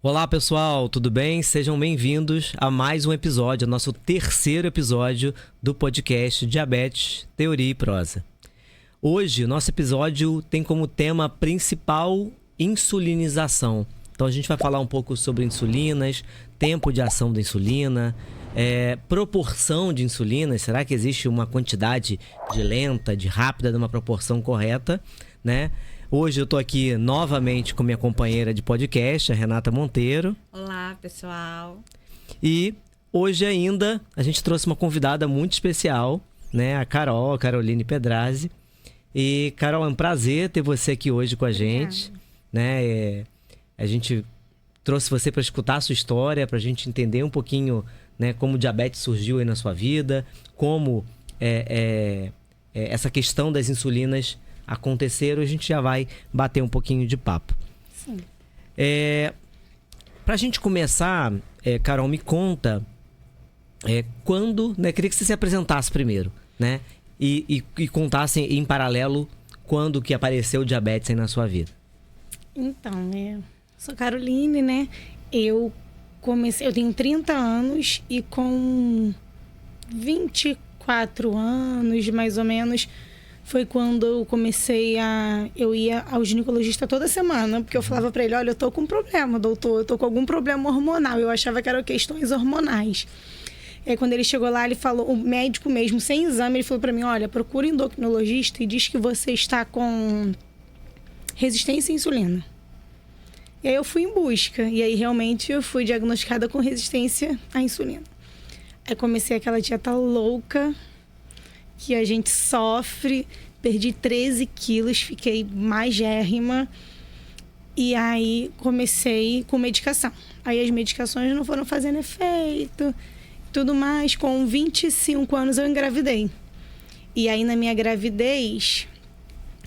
Olá pessoal, tudo bem? Sejam bem-vindos a mais um episódio, nosso terceiro episódio do podcast Diabetes, Teoria e Prosa. Hoje, o nosso episódio tem como tema principal insulinização. Então a gente vai falar um pouco sobre insulinas, tempo de ação da insulina, proporção de insulinas. Será que existe uma quantidade de lenta, de rápida, de uma proporção correta, né? Hoje eu tô aqui novamente com minha companheira de podcast, a Renata Monteiro. Olá, pessoal. E hoje ainda a gente trouxe uma convidada muito especial, né? A Caroline Pedrazzi. E, Carol, é um prazer ter você aqui hoje com a gente, né? A gente trouxe você para escutar a sua história, para a gente entender um pouquinho, né, como o diabetes surgiu aí na sua vida, como essa questão das insulinas aconteceram. A gente já vai bater um pouquinho de papo. Sim. Pra gente começar, Carol, me conta quando, né? Queria que você se apresentasse primeiro, né? E contasse em paralelo quando que apareceu o diabetes aí na sua vida. Então, eu sou Caroline, né? Eu tenho 30 anos e com 24 anos, mais ou menos, foi quando eu comecei eu ia ao ginecologista toda semana, porque eu falava pra ele, olha, eu tô com um problema, doutor, eu tô com algum problema hormonal. Eu achava que eram questões hormonais. E aí, quando ele chegou lá, ele falou, o médico mesmo, sem exame, ele falou pra mim, olha, procura um endocrinologista e diz que você está com resistência à insulina. E aí eu fui em busca, e aí realmente eu fui diagnosticada com resistência à insulina. Aí comecei aquela dieta louca, que a gente sofre, perdi 13 quilos, fiquei magérrima. E aí comecei com medicação. Aí as medicações não foram fazendo efeito, tudo mais. Com 25 anos eu engravidei. E aí na minha gravidez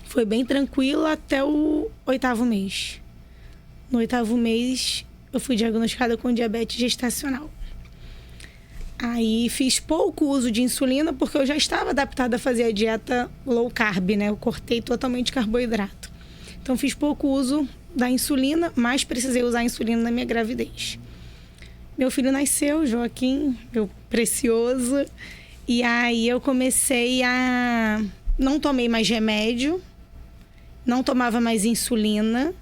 foi bem tranquilo até o 8º mês. No 8º mês eu fui diagnosticada com diabetes gestacional. Aí fiz pouco uso de insulina porque eu já estava adaptada a fazer a dieta low carb, né? Eu cortei totalmente carboidrato. Então fiz pouco uso da insulina, mas precisei usar a insulina na minha gravidez. Meu filho nasceu, Joaquim, meu precioso. E aí eu comecei não tomei mais remédio, não tomava mais insulina.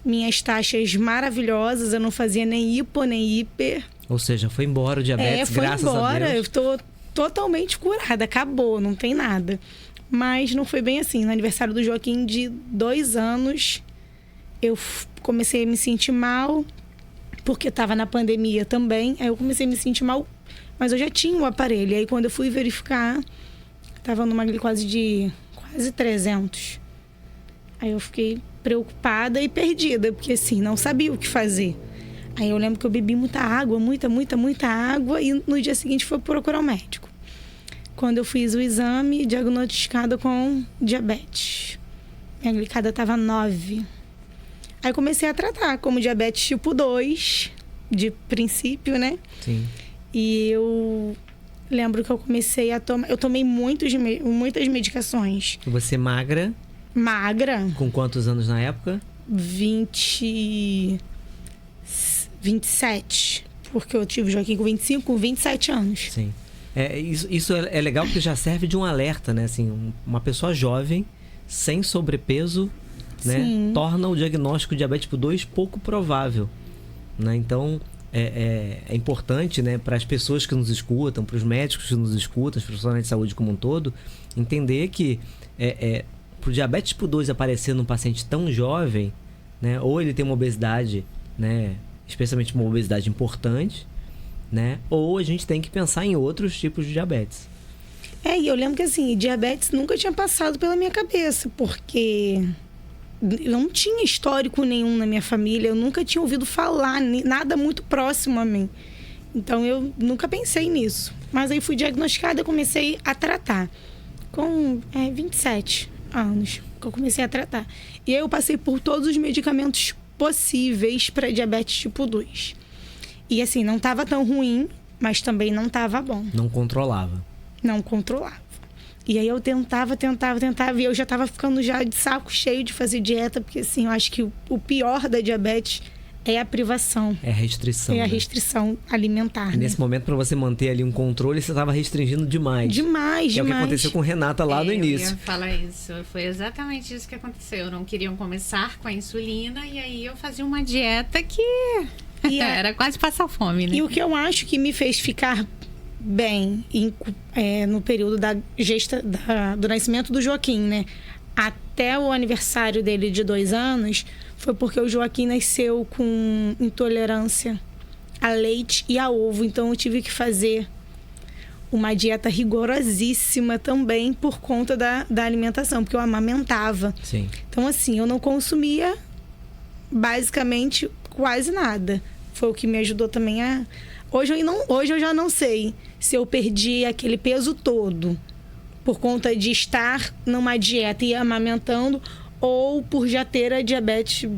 Minhas taxas maravilhosas, eu não fazia nem hipo, nem hiper. Ou seja, foi embora o diabetes, graças a Deus. Foi embora, eu tô totalmente curada, acabou, não tem nada. Mas não foi bem assim. No aniversário do Joaquim, de 2 anos, eu comecei a me sentir mal, porque estava na pandemia também. Aí eu comecei a me sentir mal, mas eu já tinha o aparelho. Aí quando eu fui verificar, estava numa glicose de quase 300. Aí eu fiquei preocupada e perdida, porque assim, não sabia o que fazer. Aí eu lembro que eu bebi muita água, muita água, e no dia seguinte fui procurar um médico. Quando eu fiz o exame, diagnosticada com diabetes. Minha glicada estava 9. Aí comecei a tratar como diabetes tipo 2, de princípio, né? Sim. E eu lembro que eu comecei a tomar... Eu tomei muitas medicações. Você magra? Magra. Com quantos anos na época? 27, porque eu tive o Joaquim com 25, com 27 anos. Sim. Isso é legal porque já serve de um alerta, né? Assim, uma pessoa jovem, sem sobrepeso, né? Torna o diagnóstico de diabetes tipo 2 pouco provável, né? Então, é importante, né, para as pessoas que nos escutam, para os médicos que nos escutam, os profissionais de saúde como um todo, entender que para o diabetes tipo 2 aparecer num paciente tão jovem, né? Ou ele tem uma obesidade, né? Especialmente uma obesidade importante, né? Ou a gente tem que pensar em outros tipos de diabetes. E eu lembro que assim, diabetes nunca tinha passado pela minha cabeça, porque eu não tinha histórico nenhum na minha família, eu nunca tinha ouvido falar, nada muito próximo a mim. Então eu nunca pensei nisso. Mas aí fui diagnosticada e comecei a tratar. Com 27 anos que eu comecei a tratar. E aí eu passei por todos os medicamentos possíveis para diabetes tipo 2. E assim, não estava tão ruim, mas também não estava bom. Não controlava. Não controlava. E aí eu tentava, e eu já estava ficando já de saco cheio de fazer dieta, porque assim, eu acho que o pior da diabetes é a privação. É a restrição. É a né? restrição alimentar. E nesse momento, para você manter ali um controle, você estava restringindo demais. Demais, que é o que aconteceu com Renata lá no início. Eu ia falar isso. Foi exatamente isso que aconteceu. Não queriam começar com a insulina e aí eu fazia uma dieta que era quase passar fome, né? E o que eu acho que me fez ficar bem no período do nascimento do Joaquim, né? Até o aniversário dele de 2 anos, foi porque o Joaquim nasceu com intolerância a leite e a ovo. Então eu tive que fazer uma dieta rigorosíssima também por conta da alimentação, porque eu amamentava. Sim. Então, assim, eu não consumia basicamente quase nada. Foi o que me ajudou também a... Hoje eu já não sei se eu perdi aquele peso todo por conta de estar numa dieta e amamentando, ou por já ter a diabetes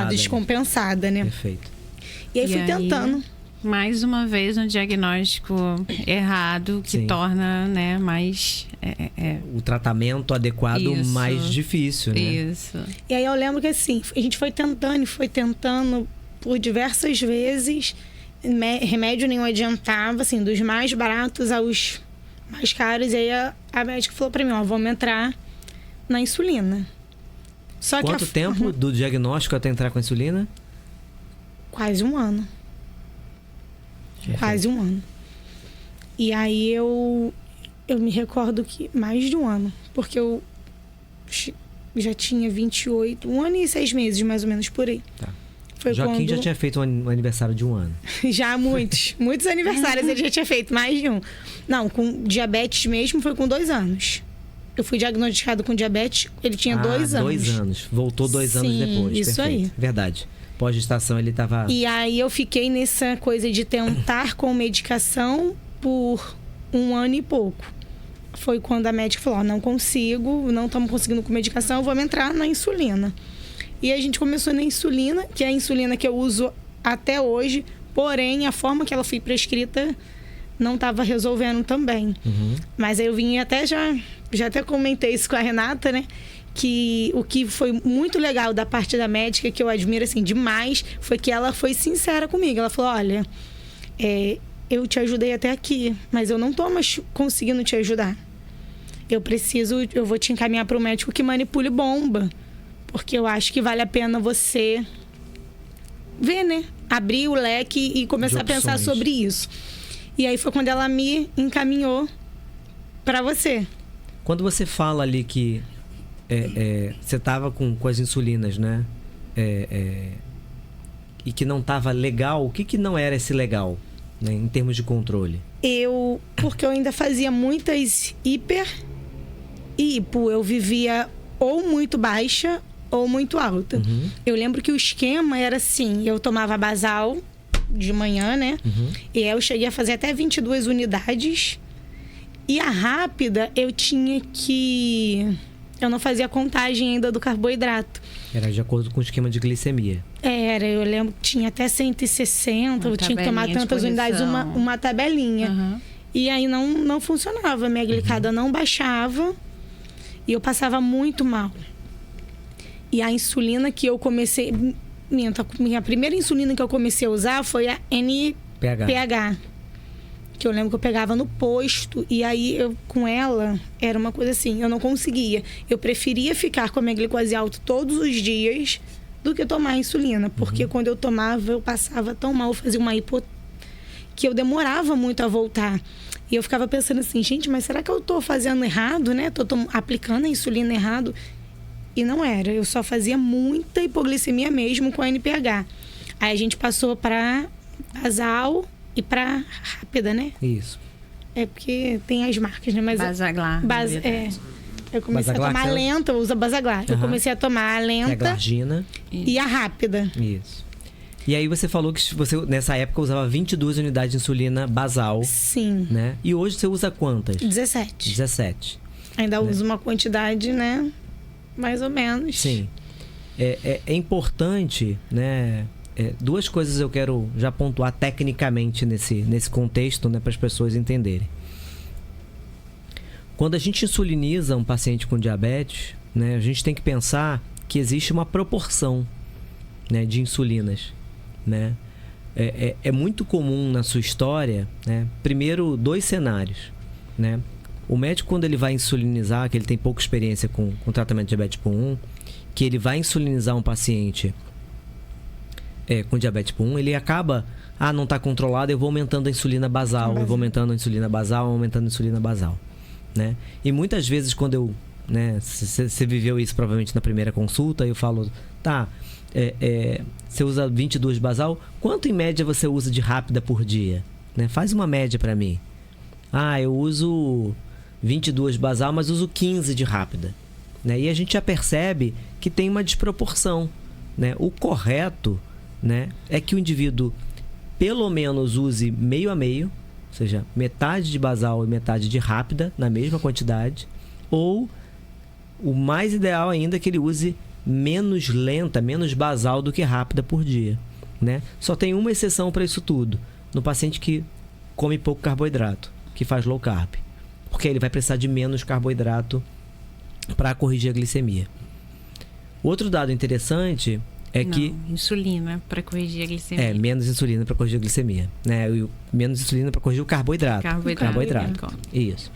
descompensada, né? Perfeito. E aí fui tentando. Mais uma vez um diagnóstico errado que torna, né, mais... O tratamento adequado mais difícil, né? Isso. E aí eu lembro que assim, a gente foi tentando por diversas vezes, remédio nenhum adiantava, assim, dos mais baratos aos mais caros. E aí a médica falou pra mim, vamos entrar na insulina. Só Quanto tempo do diagnóstico até entrar com a insulina? Quase 1 ano. Quase 1 ano. E aí eu me recordo que mais de 1 ano, porque eu já tinha 28, 1 ano e 6 meses, mais ou menos, por aí. Tá. Foi Joaquim já tinha feito um aniversário de 1 ano. Já muitos aniversários ele já tinha feito, mais de um. Não, com diabetes mesmo foi com 2 anos. Eu fui diagnosticado com diabetes, ele tinha 2 anos. 2 anos. Voltou 2 anos depois. Isso perfeito. aí. Verdade. Pós-gestação ele estava... E aí eu fiquei nessa coisa de tentar com medicação por 1 ano e pouco. Foi quando a médica falou, não consigo, não estamos conseguindo com medicação, vamos entrar na insulina. E a gente começou na insulina, que é a insulina que eu uso até hoje, porém a forma que ela foi prescrita não estava resolvendo também. Uhum. Mas aí eu vim até já até comentei isso com a Renata, né? Que o que foi muito legal da parte da médica, que eu admiro assim demais, foi que ela foi sincera comigo. Ela falou, olha, eu te ajudei até aqui, mas eu não tô mais conseguindo te ajudar. Eu vou te encaminhar para o médico que manipule bomba, porque eu acho que vale a pena você ver, né? Abrir o leque e começar a pensar sobre isso. E aí foi quando ela me encaminhou para você. Quando você fala ali que você estava com as insulinas, né? E que não estava legal, o que não era esse legal, né? Em termos de controle? Porque eu ainda fazia muitas hiper e hipo. Eu vivia ou muito baixa ou muito alta. Uhum. Eu lembro que o esquema era assim, eu tomava basal de manhã, né? Uhum. E aí eu cheguei a fazer até 22 unidades. E a rápida, eu não fazia contagem ainda do carboidrato. Era de acordo com o esquema de glicemia. Eu lembro que tinha até 160, eu tinha que tomar tantas unidades, uma tabelinha. Uhum. E aí não funcionava, minha glicada não baixava e eu passava muito mal. E a insulina que eu comecei... Minha primeira insulina que eu comecei a usar foi a NPH. Que eu lembro que eu pegava no posto. E aí, com ela, era uma coisa assim, eu não conseguia. Eu preferia ficar com a minha glicose alta todos os dias do que tomar insulina. Porque quando eu tomava, eu passava tão mal, eu fazia uma hipo... que eu demorava muito a voltar. E eu ficava pensando assim, gente, mas será que eu tô fazendo errado, né? Tô aplicando a insulina errado. E não era. Eu só fazia muita hipoglicemia mesmo com a NPH. Aí a gente passou para basal e para rápida, né? Isso. É porque tem as marcas, né? Mas Basaglar. eu comecei Basaglar, a tomar a lenta, eu uso a Basaglar. Eu comecei a tomar a lenta a glargina. E a rápida. Isso. E aí você falou que você, nessa época, usava 22 unidades de insulina basal. Sim. Né? E hoje você usa quantas? 17. 17. Ainda uso uma quantidade, né? Mais ou menos. Sim. É importante, né? 2 coisas eu quero já pontuar tecnicamente nesse contexto, né? Para as pessoas entenderem. Quando a gente insuliniza um paciente com diabetes, né? A gente tem que pensar que existe uma proporção né, de insulinas, né? É muito comum na sua história, né? Primeiro, 2 cenários, né? O médico, quando ele vai insulinizar, que ele tem pouca experiência com tratamento de diabetes tipo 1, que ele vai insulinizar um paciente com diabetes tipo 1, ele acaba, não está controlado, eu vou aumentando a insulina basal, eu vou aumentando a insulina basal, aumentando a insulina basal, né? E muitas vezes quando eu, né, você viveu isso provavelmente na primeira consulta, eu falo, você usa 22 basal, quanto em média você usa de rápida por dia? Né? Faz uma média para mim. Eu uso 22 basal, mas uso 15 de rápida. Né? E a gente já percebe que tem uma desproporção. Né? O correto, né, é que o indivíduo pelo menos use meio a meio, ou seja, metade de basal e metade de rápida na mesma quantidade, ou o mais ideal ainda é que ele use menos lenta, menos basal do que rápida por dia, né? Só tem uma exceção para isso tudo, no paciente que come pouco carboidrato, que faz low carb, porque ele vai precisar de menos carboidrato para corrigir a glicemia. Outro dado interessante é que... insulina para corrigir a glicemia. Menos insulina para corrigir a glicemia, né? Menos insulina para corrigir o carboidrato. Carboidrato. Isso.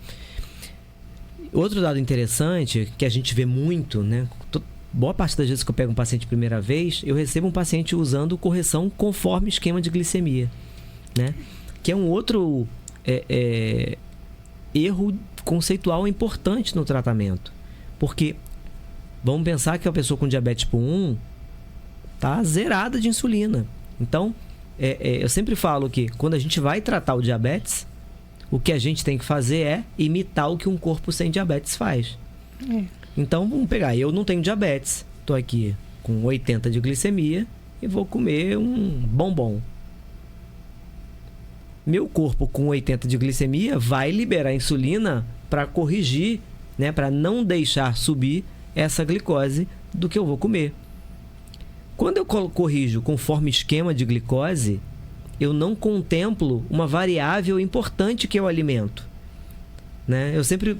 Outro dado interessante que a gente vê muito, né? Boa parte das vezes que eu pego um paciente de primeira vez, eu recebo um paciente usando correção conforme esquema de glicemia, né? Que é um outro erro conceitual importante no tratamento. Porque vamos pensar que a pessoa com diabetes tipo 1 está zerada de insulina. Então, eu sempre falo que quando a gente vai tratar o diabetes, o que a gente tem que fazer é imitar o que um corpo sem diabetes faz. Então, vamos pegar. Eu não tenho diabetes. Estou aqui com 80 de glicemia e vou comer um bombom. Meu corpo com 80 de glicemia vai liberar insulina para corrigir, né, para não deixar subir essa glicose do que eu vou comer. Quando eu corrijo conforme esquema de glicose, eu não contemplo uma variável importante que é o alimento. Né? Eu sempre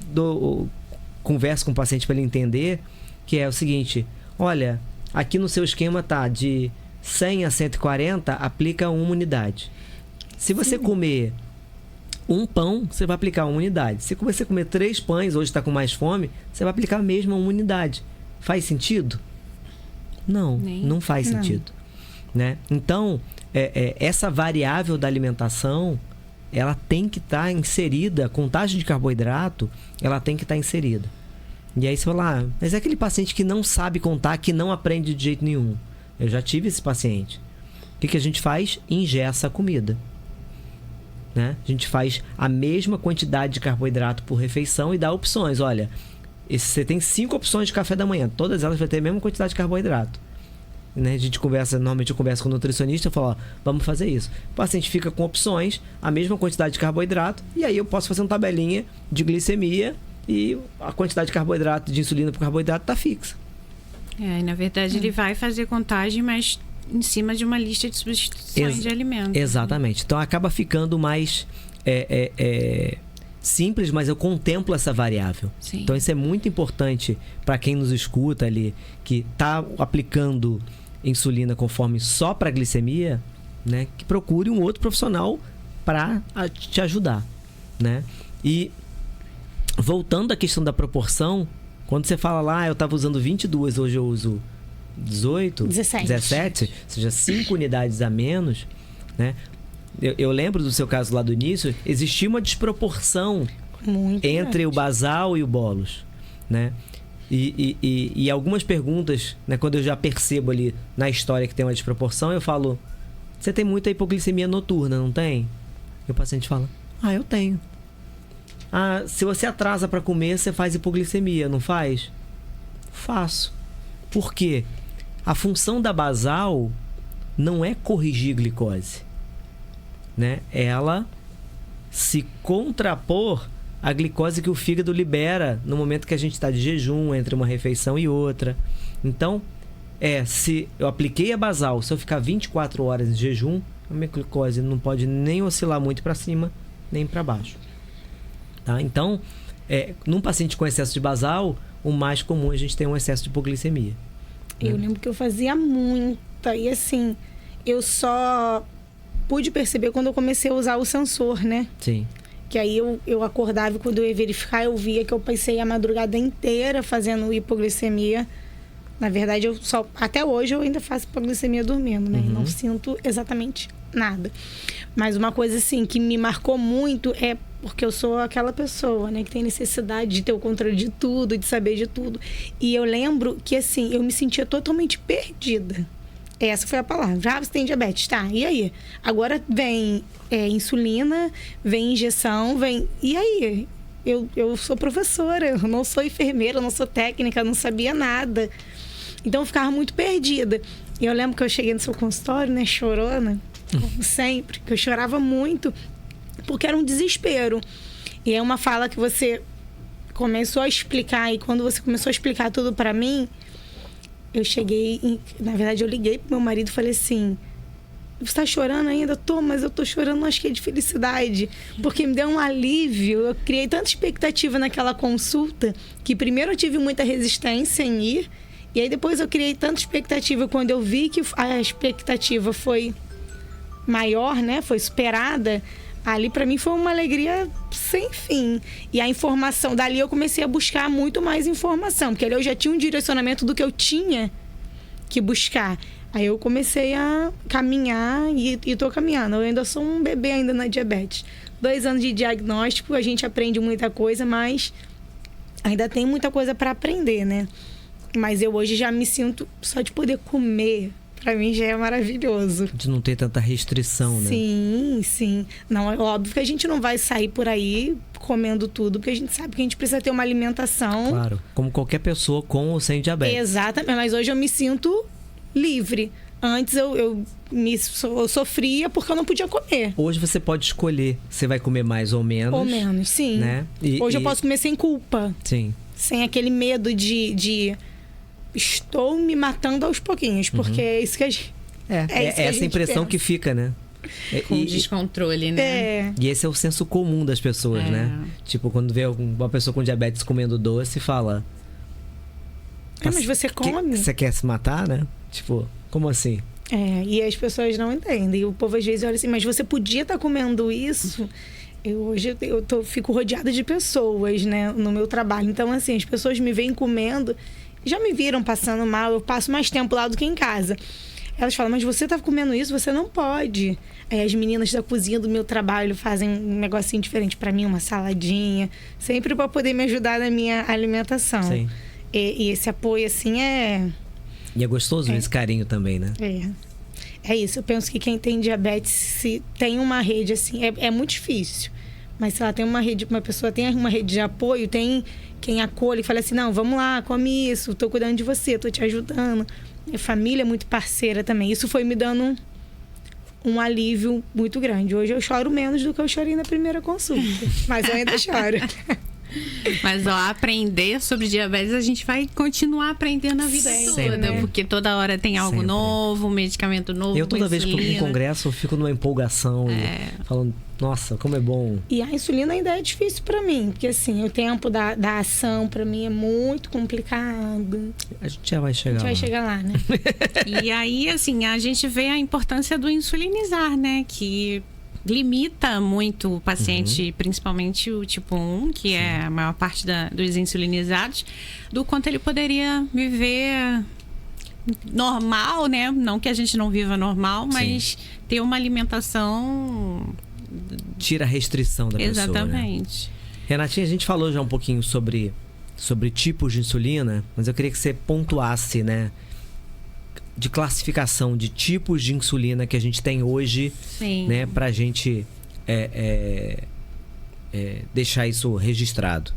converso com o paciente para ele entender que é o seguinte: olha, aqui no seu esquema tá de 100 a 140, aplica 1 unidade. Se você comer um pão, você vai aplicar 1 unidade. Se você comer 3 pães, hoje está com mais fome, você vai aplicar a mesma 1 unidade. Faz sentido? Não, não faz sentido. Né? Então, essa variável da alimentação, ela tem que estar inserida, a contagem de carboidrato, ela tem que estar inserida. E aí você fala, mas é aquele paciente que não sabe contar, que não aprende de jeito nenhum. Eu já tive esse paciente. O que a gente faz? Ingessa a comida. Né? A gente faz a mesma quantidade de carboidrato por refeição e dá opções. Olha, você tem 5 opções de café da manhã, todas elas vão ter a mesma quantidade de carboidrato. Né? Normalmente eu converso com o nutricionista e falo, vamos fazer isso. O paciente fica com opções, a mesma quantidade de carboidrato, e aí eu posso fazer uma tabelinha de glicemia e a quantidade de carboidrato, de insulina por carboidrato está fixa. E na verdade ele vai fazer contagem, mas em cima de uma lista de substituições de alimentos. Exatamente. Né? Então acaba ficando mais simples, mas eu contemplo essa variável. Sim. Então isso é muito importante para quem nos escuta ali, que está aplicando insulina conforme só para glicemia, né? Que procure um outro profissional para te ajudar, né? E voltando à questão da proporção, quando você fala lá, eu estava usando 22, hoje eu uso 17, ou seja, 5 unidades a menos, né? Eu lembro do seu caso lá do início, existia uma desproporção muito entre grande. O basal e o bolos, né? E algumas perguntas, né, quando eu já percebo ali na história que tem uma desproporção, eu falo, você tem muita hipoglicemia noturna, não tem? E o paciente fala, eu tenho. Se você atrasa para comer, você faz hipoglicemia, não faz? Faço. Por quê? A função da basal não é corrigir glicose, né? Ela se contrapor à glicose que o fígado libera no momento que a gente está de jejum, entre uma refeição e outra. Então, se eu apliquei a basal, se eu ficar 24 horas em jejum, a minha glicose não pode nem oscilar muito para cima, nem para baixo. Tá? Então, num paciente com excesso de basal, o mais comum é a gente ter um excesso de hipoglicemia. Eu lembro que eu fazia muito consulta e assim, eu só pude perceber quando eu comecei a usar o sensor, né? Sim. Que aí eu acordava e quando eu ia verificar, eu via que eu passei a madrugada inteira fazendo hipoglicemia. Na verdade, até hoje eu ainda faço hipoglicemia dormindo, né? E não sinto exatamente nada. Mas uma coisa assim que me marcou muito é porque eu sou aquela pessoa, né, que tem necessidade de ter o controle de tudo, de saber de tudo. E eu lembro que assim, eu me sentia totalmente perdida. Essa foi a palavra. Você tem diabetes, tá? E aí? Agora vem insulina, vem injeção, vem... E aí? Eu sou professora, eu não sou enfermeira, eu não sou técnica, eu não sabia nada. Então eu ficava muito perdida. E eu lembro que eu cheguei no seu consultório, né, chorona, como sempre, que eu chorava muito, porque era um desespero. E é uma fala que você começou a explicar, e quando você começou a explicar tudo pra mim, eu cheguei, na verdade eu liguei pro meu marido e falei assim, você tá chorando ainda? Mas eu tô chorando, acho que é de felicidade, porque me deu um alívio. Eu criei tanta expectativa naquela consulta, que primeiro eu tive muita resistência em ir, e aí depois eu criei tanta expectativa. Quando eu vi que a expectativa foi maior, né, foi superada, ali pra mim foi uma alegria sem fim. E a informação, dali eu comecei a buscar muito mais informação, porque ali eu já tinha um direcionamento do que eu tinha que buscar. Aí eu comecei a caminhar e tô caminhando. Eu ainda sou um bebê ainda na diabetes. 2 anos de diagnóstico, a gente aprende muita coisa, mas ainda tem muita coisa para aprender, né? Mas eu hoje já me sinto só de poder comer. Pra mim já é maravilhoso. De não ter tanta restrição, né? Sim, sim. Não, é óbvio que a gente não vai sair por aí comendo tudo, porque a gente sabe que a gente precisa ter uma alimentação. Claro, como qualquer pessoa com ou sem diabetes. Exatamente, mas hoje eu me sinto livre. Antes eu sofria porque eu não podia comer. Hoje você pode escolher se vai comer mais ou menos. Ou menos, sim. Né? Hoje eu posso comer sem culpa. Sim. Sem aquele medo de estou me matando aos pouquinhos, porque é isso que a gente... É essa impressão que fica, né? Com descontrole, né? E esse é o senso comum das pessoas, né? Tipo, quando vê uma pessoa com diabetes comendo doce, fala... mas você come? Você quer se matar, né? Tipo, como assim? E as pessoas não entendem. E o povo às vezes olha assim, mas você podia estar comendo isso? Hoje eu fico rodeada de pessoas, né? No meu trabalho. Então, assim, as pessoas me veem comendo... Já me viram passando mal, eu passo mais tempo lá do que em casa. Elas falam, mas você tá comendo isso, você não pode. Aí as meninas da cozinha do meu trabalho fazem um negocinho diferente pra mim, uma saladinha. Sempre pra poder me ajudar na minha alimentação. Sim. E esse apoio, assim, E é gostoso esse carinho também, né? É isso, eu penso que quem tem diabetes, se tem uma rede, assim, é muito difícil. Mas se ela tem uma pessoa tem uma rede de apoio, tem quem acolhe e fala assim, não, vamos lá, come isso, tô cuidando de você, tô te ajudando. Minha família é muito parceira também. Isso foi me dando um alívio muito grande. Hoje eu choro menos do que eu chorei na primeira consulta, mas eu ainda choro. Mas aprender sobre diabetes a gente vai continuar aprendendo a vida toda, porque toda hora tem algo novo, um medicamento novo. Eu toda vez que vou para um congresso eu fico numa empolgação, falando, nossa, como é bom. E a insulina ainda é difícil para mim, porque assim, o tempo da ação para mim é muito complicado. A gente já vai chegar lá. Vai chegar lá, né? E aí, assim, a gente vê a importância do insulinizar, né? Que limita muito o paciente, principalmente o tipo 1, que é a maior parte dos insulinizados, do quanto ele poderia viver normal, né? Não que a gente não viva normal, mas ter uma alimentação... Tira a restrição da pessoa. Exatamente. Né? Renatinha, a gente falou já um pouquinho sobre tipos de insulina, mas eu queria que você pontuasse, né? De classificação de tipos de insulina que a gente tem hoje, né, pra gente deixar isso registrado.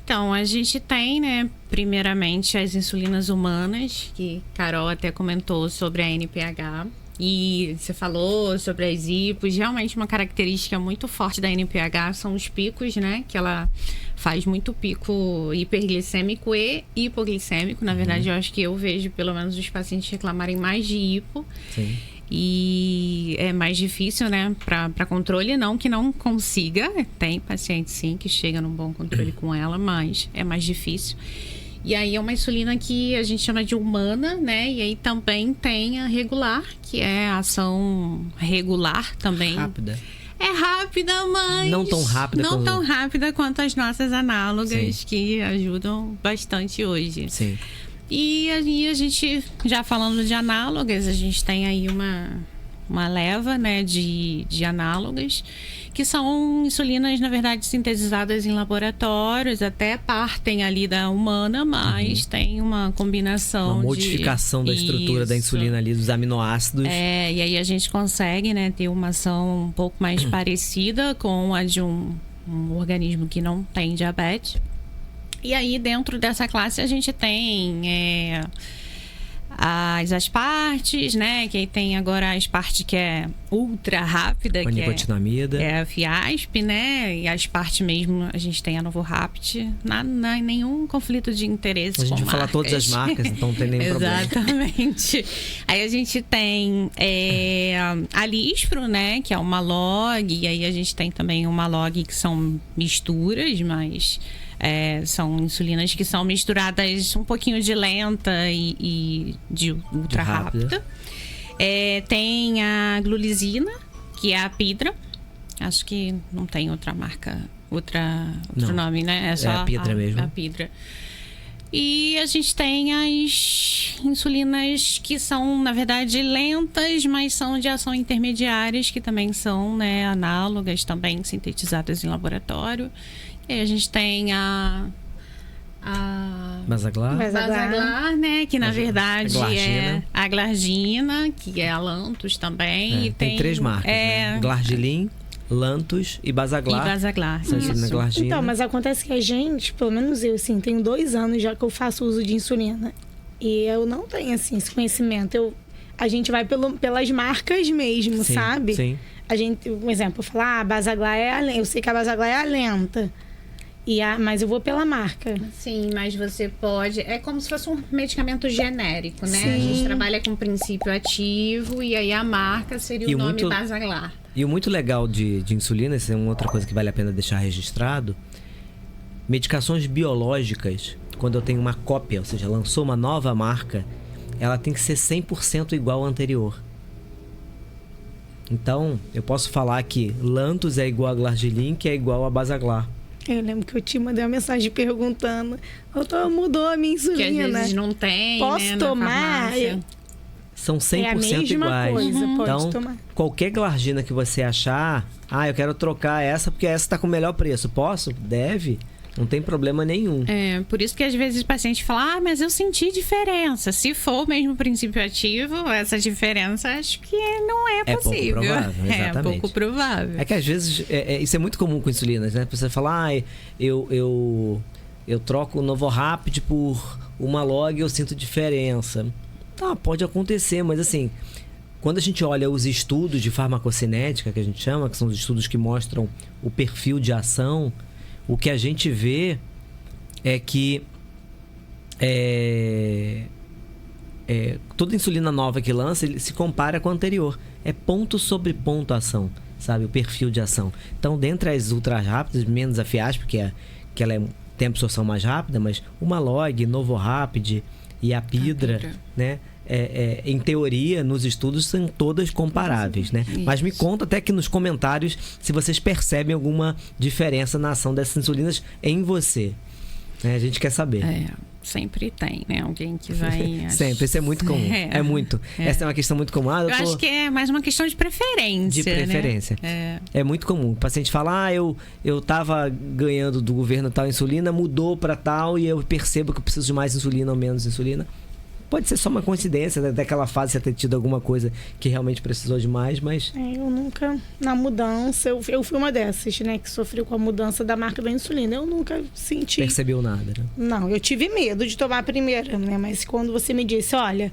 Então, a gente tem, né, primeiramente as insulinas humanas, que Carol até comentou sobre a NPH, e você falou sobre as hipos. Realmente uma característica muito forte da NPH são os picos, né, que ela faz muito pico hiperglicêmico e hipoglicêmico. Na verdade, eu acho que eu vejo pelo menos os pacientes reclamarem mais de hipo. Sim. E é mais difícil, né, para controle. Não que não consiga, tem paciente sim que chega num bom controle com ela, mas é mais difícil. E aí é uma insulina que a gente chama de humana, né? E aí também tem a regular, que é a ação regular também. Rápida. É rápida, mas... Não tão rápida tão rápida quanto as nossas análogas, Sim. que ajudam bastante hoje. Sim. E aí a gente, já falando de análogas, a gente tem aí uma leva, né, de análogas, que são insulinas, na verdade, sintetizadas em laboratórios, até partem ali da humana, mas tem uma combinação Uma modificação da estrutura da insulina ali, dos aminoácidos. E aí a gente consegue, né, ter uma ação um pouco mais parecida com a de um organismo que não tem diabetes. E aí, dentro dessa classe, a gente tem as aspartes, né? Que aí tem agora a asparte que é ultra rápida, a nicotinamida. Que é a Fiasp, né? E a asparte mesmo, a gente tem a Novorapt. Nenhum conflito de interesse. A gente vai marcas. falar todas as marcas, então não tem nenhum problema. Exatamente. Aí a gente tem a Lispro, né? Que é uma log. E aí a gente tem também uma log que são misturas, mas... são insulinas que são misturadas um pouquinho de lenta e de ultra rápida. Tem a Glulizina, que é a Pidra. Acho que não tem outra marca, outro nome, né? É só a Pidra mesmo. A Pidra. E a gente tem as insulinas que são, na verdade, lentas, mas são de ação intermediárias, que também são, né, análogas, também sintetizadas em laboratório. E aí a gente tem a Basaglar, né? Que na verdade é a Glargina, que é a Lantus também. E tem 3 marcas, né? Glargilin, Lantus e Basaglar. Então, mas acontece que a gente, pelo menos eu, assim, tenho 2 anos já que eu faço uso de insulina. E eu não tenho, assim, esse conhecimento. A gente vai pelas marcas mesmo, sim, sabe? Sim. A gente, um exemplo, eu falo, a Basaglar eu sei que a Basaglar é a lenta. Mas eu vou pela marca. Sim, mas você pode... É como se fosse um medicamento genérico, né? Sim. A gente trabalha com princípio ativo e aí a marca seria o nome Basaglar. E o muito legal de insulina, essa é uma outra coisa que vale a pena deixar registrado, medicações biológicas, quando eu tenho uma cópia, ou seja, lançou uma nova marca, ela tem que ser 100% igual à anterior. Então, eu posso falar que Lantus é igual a Glargilin, que é igual a Basaglar. Eu lembro que eu te mandei uma mensagem perguntando, doutor, mudou a minha insulina. Que às vezes não tem, posso né, tomar? São 100% a mesma iguais. Coisa, pode então, tomar. Qualquer Glargina que você achar, eu quero trocar essa porque essa tá com o melhor preço. Posso? Deve. Não tem problema nenhum. Por isso que às vezes o paciente fala, mas eu senti diferença. Se for mesmo o princípio ativo, essa diferença acho que não é possível. Pouco provável, exatamente. É pouco provável. É que às vezes, isso é muito comum com insulinas, né? Você fala, eu troco o Novorapt por uma log e eu sinto diferença. Tá, pode acontecer, mas assim, quando a gente olha os estudos de farmacocinética, que a gente chama, que são os estudos que mostram o perfil de ação, o que a gente vê é que toda insulina nova que lança, ele se compara com a anterior. É ponto sobre ponto a ação, sabe? O perfil de ação. Então, dentre as ultra rápidas, menos a Fiasp, que ela tem absorção mais rápida, mas uma log, Novorapid e a Pidra, né? Em teoria, nos estudos, são todas comparáveis, né? Isso. Mas me conta até que nos comentários se vocês percebem alguma diferença na ação dessas insulinas em você. A gente quer saber. Sempre tem, né? Alguém que vai... Sempre, isso é muito comum. É muito. Essa é uma questão muito comum. Eu acho que é mais uma questão de preferência. De preferência. Né? É muito comum. O paciente fala, eu tava ganhando do governo tal insulina, mudou para tal e eu percebo que eu preciso de mais insulina ou menos insulina. Pode ser só uma coincidência daquela fase você ter tido alguma coisa que realmente precisou de mais, mas... Eu nunca, na mudança, eu fui uma dessas, né, que sofreu com a mudança da marca da insulina. Eu nunca senti... Percebeu nada, né? Não, eu tive medo de tomar a primeira, né, mas quando você me disse, olha,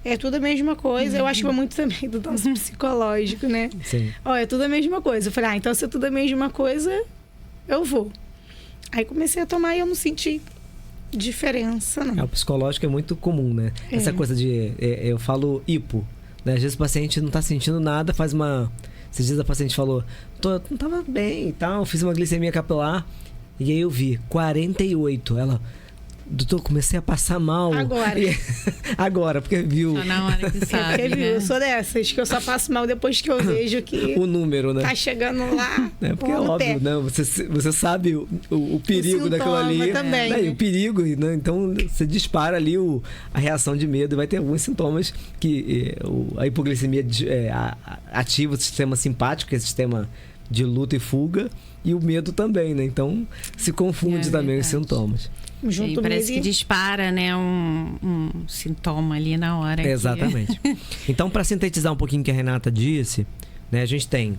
é tudo a mesma coisa, eu acho que é muito também do nosso psicológico, né? Sim. É tudo a mesma coisa. Eu falei, então se é tudo a mesma coisa, eu vou. Aí comecei a tomar e eu não senti diferença, não. O psicológico é muito comum, né? Essa coisa de... eu falo hipo, né? Às vezes o paciente não tá sentindo nada, faz uma... Esses dias a paciente falou, não tava bem e tal, fiz uma glicemia capilar e aí eu vi 48. Ela, doutor, comecei a passar mal. Agora. Agora, porque viu. Só na hora que sabe, Porque, viu, né? eu sou dessas, que eu só passo mal depois que eu vejo que O número, né? tá chegando lá. Porque é óbvio, né? Você sabe o perigo daquilo ali. Também, né? E o perigo, né? Então você dispara ali a reação de medo. E vai ter alguns sintomas que a hipoglicemia ativa o sistema simpático, que é o sistema de luta e fuga, e o medo também, né? Então se confunde também os sintomas. Sim, parece que dispara, né, um sintoma ali na hora. Exatamente. Então, para sintetizar um pouquinho o que a Renata disse, né, a gente tem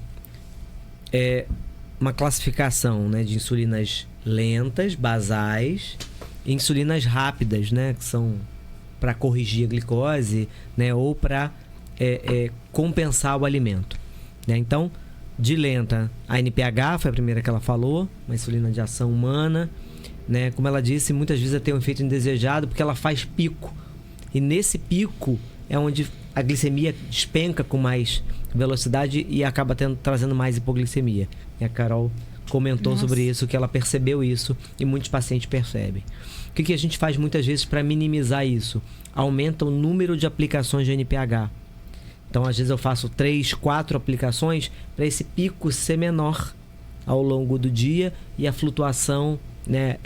uma classificação, né, de insulinas lentas, basais, e insulinas rápidas, né, que são para corrigir a glicose, né, ou para compensar o alimento. Né? Então, de lenta, a NPH foi a primeira que ela falou, uma insulina de ação humana. Né? Como ela disse, muitas vezes ela tem um efeito indesejado porque ela faz pico. E nesse pico é onde a glicemia despenca com mais velocidade e acaba trazendo mais hipoglicemia. E a Carol comentou sobre isso, que ela percebeu isso e muitos pacientes percebem. O que a gente faz muitas vezes para minimizar isso? Aumenta o número de aplicações de NPH. Então, às vezes eu faço 3, 4 aplicações para esse pico ser menor ao longo do dia e a flutuação, né,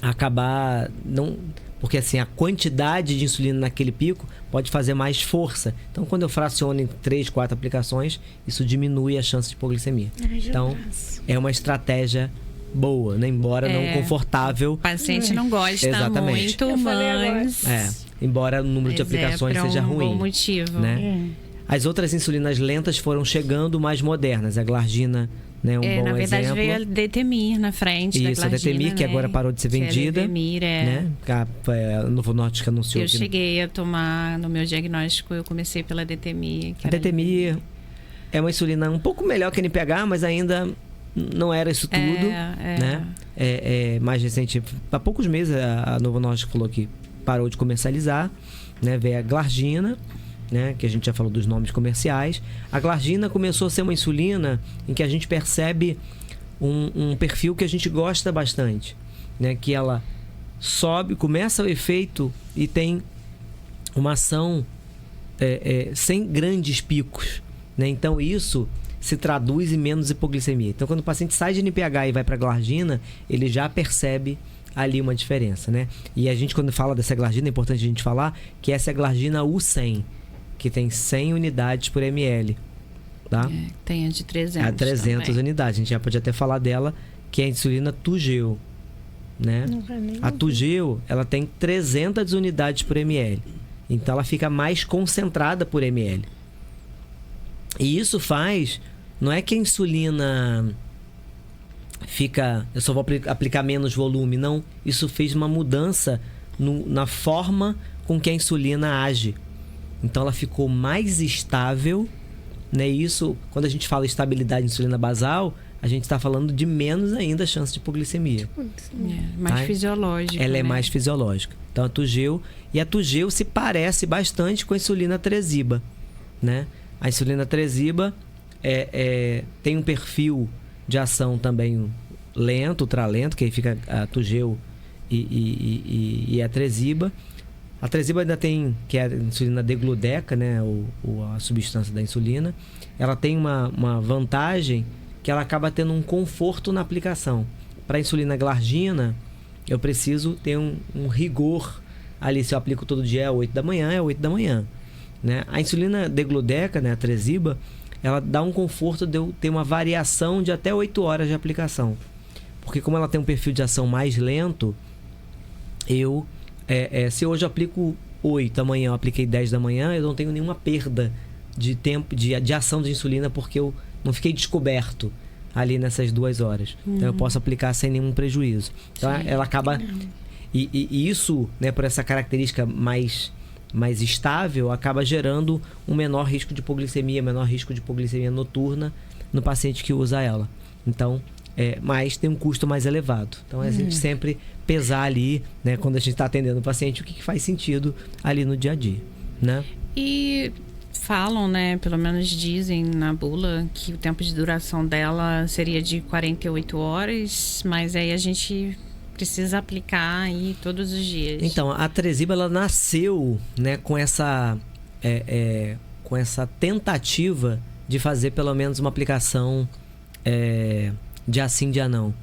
acabar não, porque assim a quantidade de insulina naquele pico pode fazer mais força. Então, quando eu fraciono em 3, 4 aplicações, isso diminui a chance de hipoglicemia. Então, é uma estratégia boa, né? Embora não confortável. O paciente não gosta muito, mas embora o número de aplicações seja ruim. Bom motivo. Né? As outras insulinas lentas foram chegando mais modernas. A Glargina, né, bom na verdade, exemplo. veio a Detemir na frente. Isso, da Glargina, a Detemir, que agora parou de ser vendida. A Detemir, né? A Novo Nordisk anunciou eu cheguei a tomar, no meu diagnóstico, eu comecei pela Detemir. A Detemir é uma insulina um pouco melhor que a NPH, mas ainda não era isso tudo. Né? Mais recente, há poucos meses, a Novo Nordisk falou que parou de comercializar. Né? Veio a Glargina, né, que a gente já falou dos nomes comerciais. A Glargina começou a ser uma insulina em que a gente percebe um perfil que a gente gosta bastante, né, que ela sobe, começa o efeito e tem uma ação sem grandes picos, né? Então isso se traduz em menos hipoglicemia. Então, quando o paciente sai de NPH e vai para a Glargina, ele já percebe ali uma diferença, né? E a gente, quando fala dessa Glargina, é importante a gente falar que essa é a Glargina U100, que tem 100 unidades por ml, tá? Tem a de 300 A 300 também. unidades. A gente já pode até falar dela, que é a insulina Toujeo, né? A Toujeo, ela tem 300 unidades por ml. Então, ela fica mais concentrada por ml. E isso faz... Não é que a insulina fica... Eu só vou aplicar menos volume, não. Isso fez uma mudança na forma com que a insulina age. Então, ela ficou mais estável, né? Isso, quando a gente fala estabilidade de insulina basal, a gente está falando de menos ainda a chance de hipoglicemia. Mais fisiológica. Ela é mais fisiológica. Então, a Toujeo... E a Toujeo se parece bastante com a insulina Tresiba, né? A insulina Tresiba tem um perfil de ação também lento, ultralento, que aí fica a Toujeo e a Tresiba. A Tresiba ainda tem, que é a insulina degludeca, né? A substância da insulina. Ela tem uma vantagem que ela acaba tendo um conforto na aplicação. Para a insulina Glargina, eu preciso ter um rigor ali. Se eu aplico todo dia, é 8 da manhã, é 8 da manhã. Né? A insulina degludeca, né? A Tresiba, ela dá um conforto de eu ter uma variação de até 8 horas de aplicação. Porque como ela tem um perfil de ação mais lento, se hoje eu aplico 8, amanhã eu apliquei 10 da manhã, eu não tenho nenhuma perda de tempo de ação de insulina, porque eu não fiquei descoberto ali nessas 2 horas. Então eu posso aplicar sem nenhum prejuízo. Então ela acaba... E isso, né, por essa característica mais estável, acaba gerando um menor risco de hipoglicemia, menor risco de hipoglicemia noturna no paciente que usa ela. Então, mas tem um custo mais elevado. Então, a gente sempre pesar ali, né, quando a gente está atendendo o paciente, o que faz sentido ali no dia a dia, né? E falam, né, pelo menos dizem na bula, que o tempo de duração dela seria de 48 horas, mas aí a gente precisa aplicar aí todos os dias. Então, a Tresiba, ela nasceu, né, com essa tentativa de fazer pelo menos uma aplicação dia sim, dia não.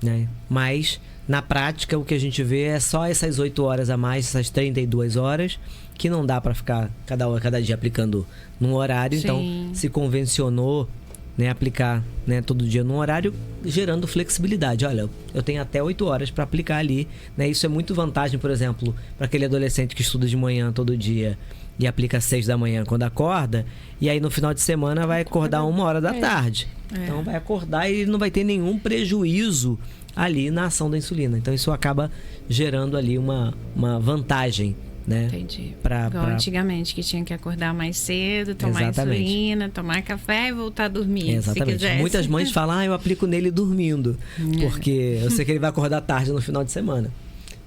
Né? Mas, na prática, o que a gente vê é só essas 8 horas a mais, essas 32 horas, que não dá para ficar cada dia aplicando num horário. Sim. Então, se convencionou, né, aplicar, né, todo dia num horário, gerando flexibilidade. Olha, eu tenho até 8 horas para aplicar ali. Né? Isso é muito vantagem, por exemplo, para aquele adolescente que estuda de manhã todo dia e aplica às 6 da manhã quando acorda, e aí no final de semana vai acordar 1 hora da tarde. Então vai acordar e ele não vai ter nenhum prejuízo ali na ação da insulina. Então isso acaba gerando ali uma vantagem, né? Entendi. Igual antigamente, que tinha que acordar mais cedo, tomar insulina, tomar café e voltar a dormir. Exatamente. Muitas mães falam, eu aplico nele dormindo, porque eu sei que ele vai acordar tarde no final de semana.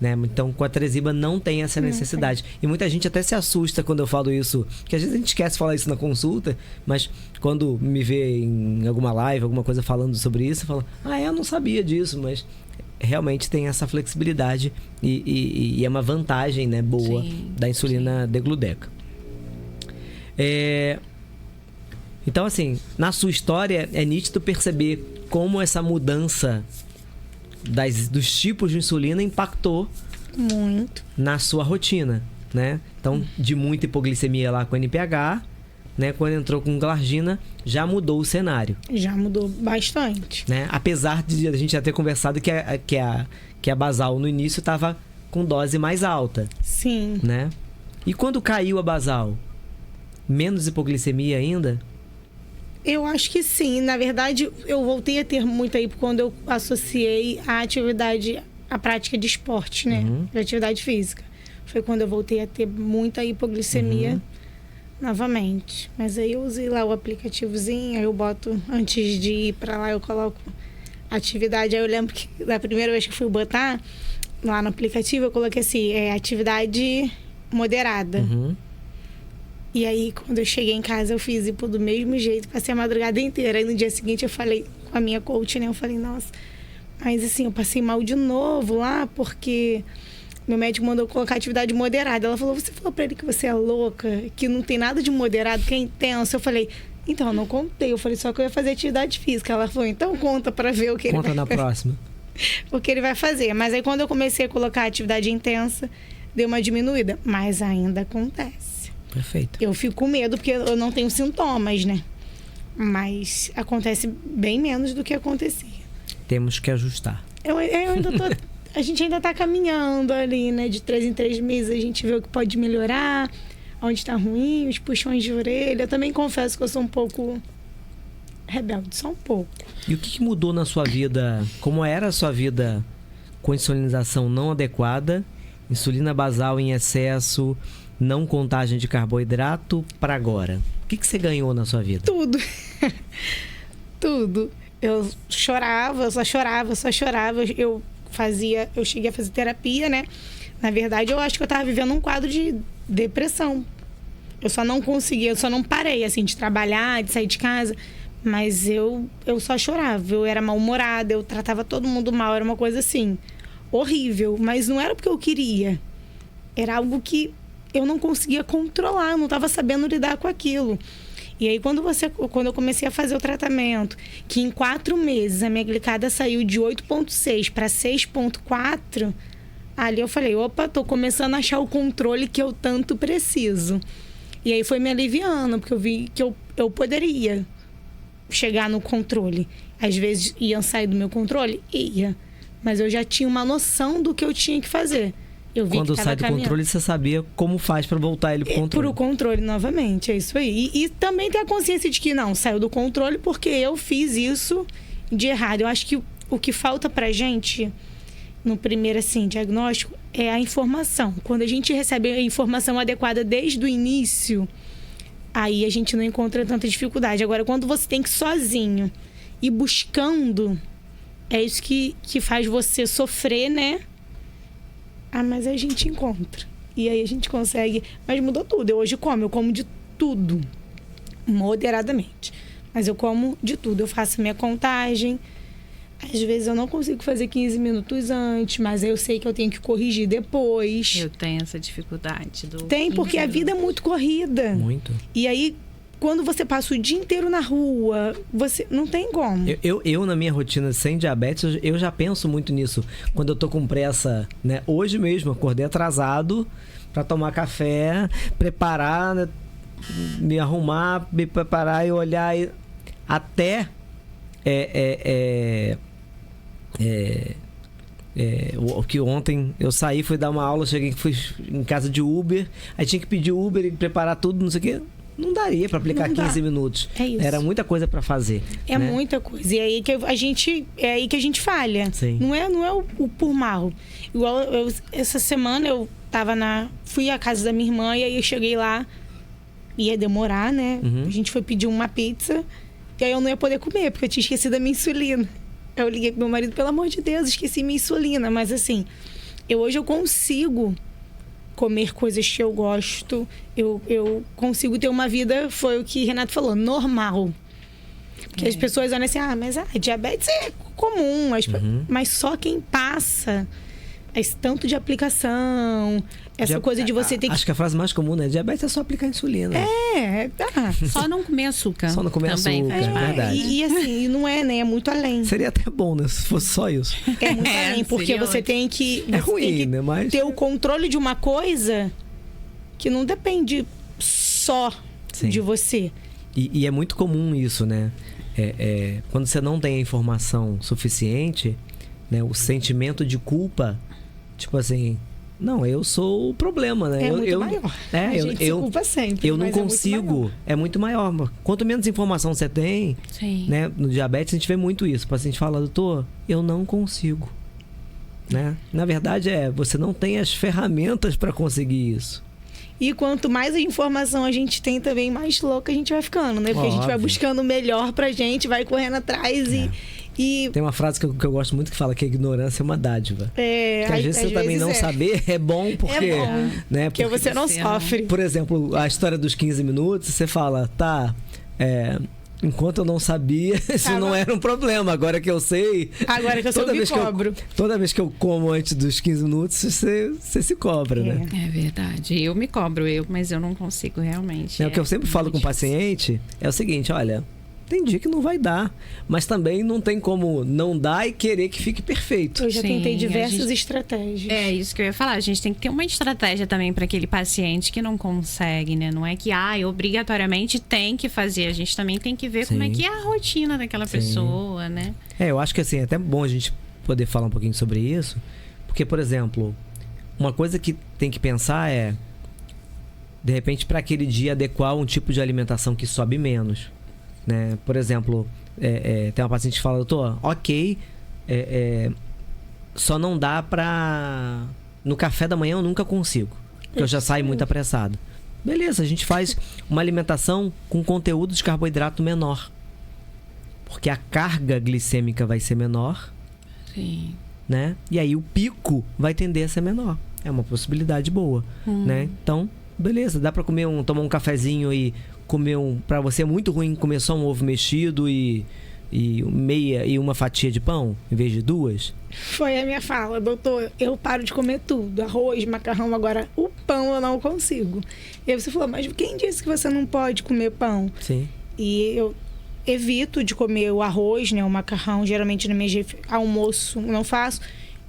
Né? Então, com a Tresiba não tem essa necessidade. E muita gente até se assusta quando eu falo isso, que às vezes a gente esquece de falar isso na consulta, mas quando me vê em alguma live, alguma coisa falando sobre isso, fala, eu não sabia disso, mas realmente tem essa flexibilidade e é uma vantagem, né, boa, da insulina Degludec. Então, assim, na sua história é nítido perceber como essa mudança dos tipos de insulina impactou muito na sua rotina, né? Então, de muita hipoglicemia lá com NPH, né? Quando entrou com glargina, já mudou o cenário. Já mudou bastante. Né? Apesar de a gente já ter conversado que a basal no início estava com dose mais alta. Sim. Né? E quando caiu a basal? Menos hipoglicemia ainda? Eu acho que sim. Na verdade, eu voltei a ter muito aí quando eu associei a prática de esporte, né? De atividade física. Foi quando eu voltei a ter muita hipoglicemia novamente. Mas aí eu usei lá o aplicativozinho, aí eu boto, antes de ir pra lá, eu coloco atividade. Aí eu lembro que da primeira vez que eu fui botar, lá no aplicativo, eu coloquei assim, atividade moderada. E aí, quando eu cheguei em casa, eu fiz hipo do mesmo jeito, passei a madrugada inteira. Aí, no dia seguinte, eu falei com a minha coach, né? Eu falei, nossa, mas assim, eu passei mal de novo lá, porque meu médico mandou colocar atividade moderada. Ela falou, você falou pra ele que você é louca, que não tem nada de moderado, que é intenso. Eu falei, então, eu não contei. Eu falei só que eu ia fazer atividade física. Ela falou, então conta pra ver o que Conta na próxima. O que ele vai fazer. Mas aí, quando eu comecei a colocar atividade intensa, deu uma diminuída. Mas ainda acontece. Perfeito. Eu fico com medo porque eu não tenho sintomas, né? Mas acontece bem menos do que acontecia. Temos que ajustar. Eu ainda tô... A gente ainda tá caminhando ali, né? De 3 em 3 meses a gente vê o que pode melhorar, onde tá ruim, os puxões de orelha. Eu também confesso que eu sou um pouco rebelde, só um pouco. E o que mudou na sua vida? Como era a sua vida com insulinização não adequada, insulina basal em excesso, não contagem de carboidrato para agora? O que você ganhou na sua vida? Tudo. Tudo. Eu chorava, só chorava. Eu cheguei a fazer terapia, né? Na verdade, eu acho que eu tava vivendo um quadro de depressão. Eu só não conseguia, eu só não parei, assim, de trabalhar, de sair de casa. Mas eu só chorava. Eu era mal-humorada, eu tratava todo mundo mal. Era uma coisa, assim, horrível. Mas não era porque eu queria. Era algo que eu não conseguia controlar, eu não estava sabendo lidar com aquilo. E aí, quando eu comecei a fazer o tratamento, que em 4 meses a minha glicada saiu de 8,6 para 6,4, ali eu falei, opa, tô começando a achar o controle que eu tanto preciso. E aí foi me aliviando, porque eu vi que eu poderia chegar no controle. Às vezes iam sair do meu controle? Ia. Mas eu já tinha uma noção do que eu tinha que fazer. Eu vi quando sai do controle, você sabia como faz para voltar ele pro controle. Pro controle novamente, é isso aí. E também ter a consciência de que não, saiu do controle porque eu fiz isso de errado. Eu acho que o que falta pra gente no primeiro, assim, diagnóstico é a informação. Quando a gente recebe a informação adequada desde o início, aí a gente não encontra tanta dificuldade. Agora, quando você tem que ir sozinho e buscando, é isso que faz você sofrer, né? Mas a gente encontra. E aí a gente consegue. Mas mudou tudo. Eu hoje eu como de tudo. Moderadamente. Mas eu como de tudo. Eu faço minha contagem. Às vezes eu não consigo fazer 15 minutos antes, mas eu sei que eu tenho que corrigir depois. Eu tenho essa dificuldade. Tem, porque a vida é muito corrida. Muito. E aí, quando você passa o dia inteiro na rua, você não tem como. Eu na minha rotina sem diabetes, eu já penso muito nisso. Quando eu tô com pressa, né? Hoje mesmo, acordei atrasado para tomar café, preparar, né? Me arrumar, me preparar e olhar até o que ontem eu saí, fui dar uma aula, fui em casa de Uber, aí tinha que pedir Uber e preparar tudo, não sei o quê. Não daria para aplicar 15 minutos. É isso. Era muita coisa para fazer. É, né? muita coisa. E é aí que a gente falha. Sim. Não é o por mal. Igual essa semana fui à casa da minha irmã e aí eu cheguei lá, ia demorar, né? Uhum. A gente foi pedir uma pizza e aí eu não ia poder comer, porque eu tinha esquecido a minha insulina. Eu liguei pro meu marido, pelo amor de Deus, esqueci minha insulina. Mas assim, hoje eu consigo comer coisas que eu gosto, eu consigo ter uma vida, foi o que Renato falou, normal. Porque as pessoas olham assim, mas diabetes é comum, mas só quem passa esse tanto de aplicação, essa coisa de você ter que... Acho que a frase mais comum, né? Diabetes é só aplicar insulina. Só não comer açúcar. Só não comer também açúcar, é verdade. E assim, não é, né? É muito além. Seria até bom, né? Se fosse só isso. É muito além, porque você ótimo. tem que... É ruim, né? Mas... ter o controle de uma coisa que não depende só Sim. de você. E é muito comum isso, né? Quando você não tem a informação suficiente, né? O sentimento de culpa, tipo assim... Não, eu sou o problema, né? É muito maior. A gente se culpa sempre. Eu não mas consigo. É muito maior. Quanto menos informação você tem, Sim. né? No diabetes a gente vê muito isso. O paciente fala, doutor, eu não consigo. Né? Na verdade, você não tem as ferramentas para conseguir isso. E quanto mais informação a gente tem também, mais louca a gente vai ficando, né? Porque a gente vai buscando o melhor pra gente, vai correndo atrás e... Tem uma frase que eu gosto muito que fala que a ignorância é uma dádiva. Que às vezes você também não saber é bom porque... É bom, né? porque você não sofre. Por exemplo, a história dos 15 minutos, você fala, enquanto eu não sabia, isso não era um problema. Agora que eu sei... Agora que eu sei, eu me cobro. Toda vez que eu como antes dos 15 minutos, você se cobra, né? É verdade. Eu me cobro, mas eu não consigo realmente. O que eu sempre falo com o paciente é o seguinte, olha... Tem dia que não vai dar, mas também não tem como não dar e querer que fique perfeito. Eu já tentei diversas estratégias. É isso que eu ia falar. A gente tem que ter uma estratégia também para aquele paciente que não consegue, né? Não é que obrigatoriamente tem que fazer. A gente também tem que ver como é que é a rotina daquela pessoa, né? Eu acho que assim, é até bom a gente poder falar um pouquinho sobre isso, porque, por exemplo, uma coisa que tem que pensar é, de repente, para aquele dia adequar um tipo de alimentação que sobe menos. Né? Por exemplo, tem uma paciente que fala, doutor, só não dá pra... No café da manhã eu nunca consigo, porque eu já saio muito apressado. Beleza, a gente faz uma alimentação com conteúdo de carboidrato menor, porque a carga glicêmica vai ser menor. Sim. Né? E aí o pico vai tender a ser menor. É uma possibilidade boa, né? Então, beleza, dá pra tomar um cafezinho e comer pra você é muito ruim comer só um ovo mexido e uma fatia de pão em vez de 2? Foi a minha fala, doutor, eu paro de comer tudo, arroz, macarrão, agora o pão eu não consigo. E aí você falou, mas quem disse que você não pode comer pão? Sim. E eu evito de comer o arroz, né, o macarrão, geralmente no meu almoço eu não faço,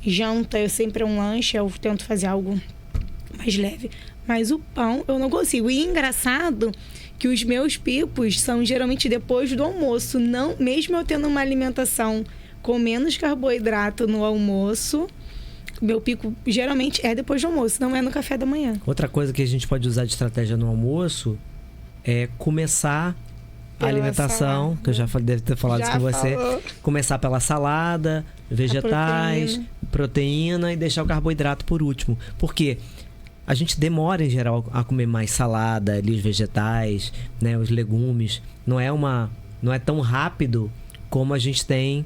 janta eu sempre um lanche, eu tento fazer algo mais leve, mas o pão eu não consigo. E engraçado que os meus picos são geralmente depois do almoço. Não, mesmo eu tendo uma alimentação com menos carboidrato no almoço, meu pico geralmente é depois do almoço, não é no café da manhã. Outra coisa que a gente pode usar de estratégia no almoço é começar a alimentação, salada. Que eu já deve ter falado isso com você. Começar pela salada, vegetais, proteína e deixar o carboidrato por último. Por quê? A gente demora, em geral, a comer mais salada, ali, os vegetais, né, os legumes. Não é tão rápido como a gente tem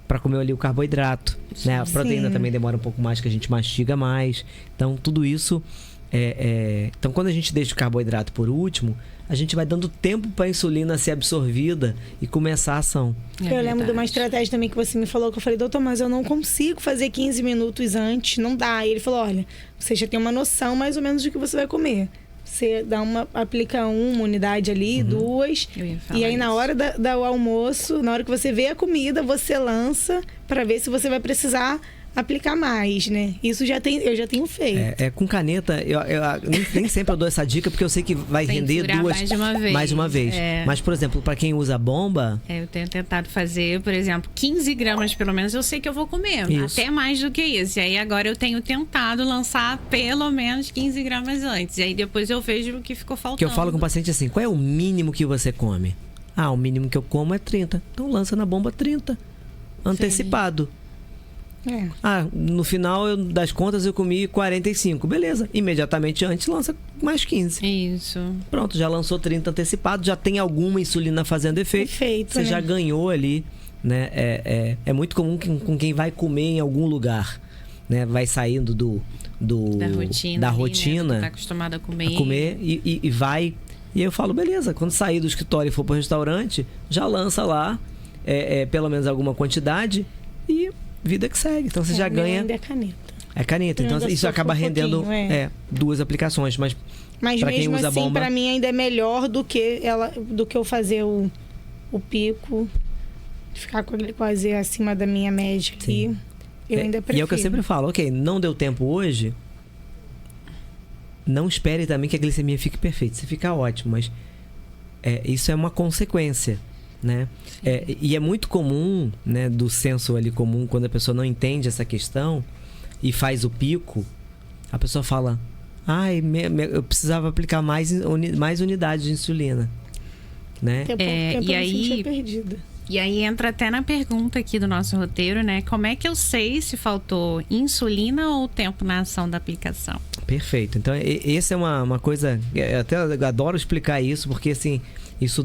para comer ali o carboidrato. Né? A proteína também demora um pouco mais, que a gente mastiga mais. Então, tudo isso Então, quando a gente deixa o carboidrato por último, a gente vai dando tempo para a insulina ser absorvida e começar a ação. Eu lembro de uma estratégia também que você me falou, que eu falei, doutor, mas eu não consigo fazer 15 minutos antes, não dá. E ele falou, olha, você já tem uma noção mais ou menos do que você vai comer. Você aplica uma unidade ali, 2. E aí, na hora do almoço, na hora que você vê a comida, você lança para ver se você vai precisar aplicar mais, né? Isso eu já tenho feito. Com caneta, eu nem sempre eu dou essa dica, porque eu sei que vai render mais de uma vez. Mas, por exemplo, para quem usa bomba... eu tenho tentado fazer, por exemplo, 15 gramas pelo menos, eu sei que eu vou comer. Isso. Até mais do que isso. E aí agora eu tenho tentado lançar pelo menos 15 gramas antes. E aí depois eu vejo o que ficou faltando. Que eu falo com o paciente assim, qual é o mínimo que você come? O mínimo que eu como é 30. Então lança na bomba 30. Antecipado. Sim. No final das contas eu comi 45. Beleza. Imediatamente antes lança mais 15. Isso. Pronto, já lançou 30 antecipado, já tem alguma insulina fazendo efeito. Você já ganhou ali, né? É muito comum com quem vai comer em algum lugar, né? Vai saindo da rotina, né? Tá acostumado a comer. E vai. E aí eu falo, beleza, quando sair do escritório e for pro restaurante, já lança lá pelo menos alguma quantidade e vida que segue. Então você já ganha. Ainda é caneta. É caneta. Então isso acaba rendendo 2 aplicações. Mas pra quem usa assim, bomba, pra mim ainda é melhor do que eu fazer o pico, ficar com a glicose acima da minha média aqui. Eu ainda prefiro. E é o que eu sempre falo, ok, não deu tempo hoje, não espere também que a glicemia fique perfeita. Se ficar ótimo, mas isso é uma consequência, né? E é muito comum, né, do senso ali comum, quando a pessoa não entende essa questão e faz o pico, a pessoa fala, eu precisava aplicar mais unidades de insulina, né? E aí perdida. E aí entra até na pergunta aqui do nosso roteiro, né? Como é que eu sei se faltou insulina ou tempo na ação da aplicação? Perfeito. Então, essa é uma coisa... Eu até adoro explicar isso, porque assim, isso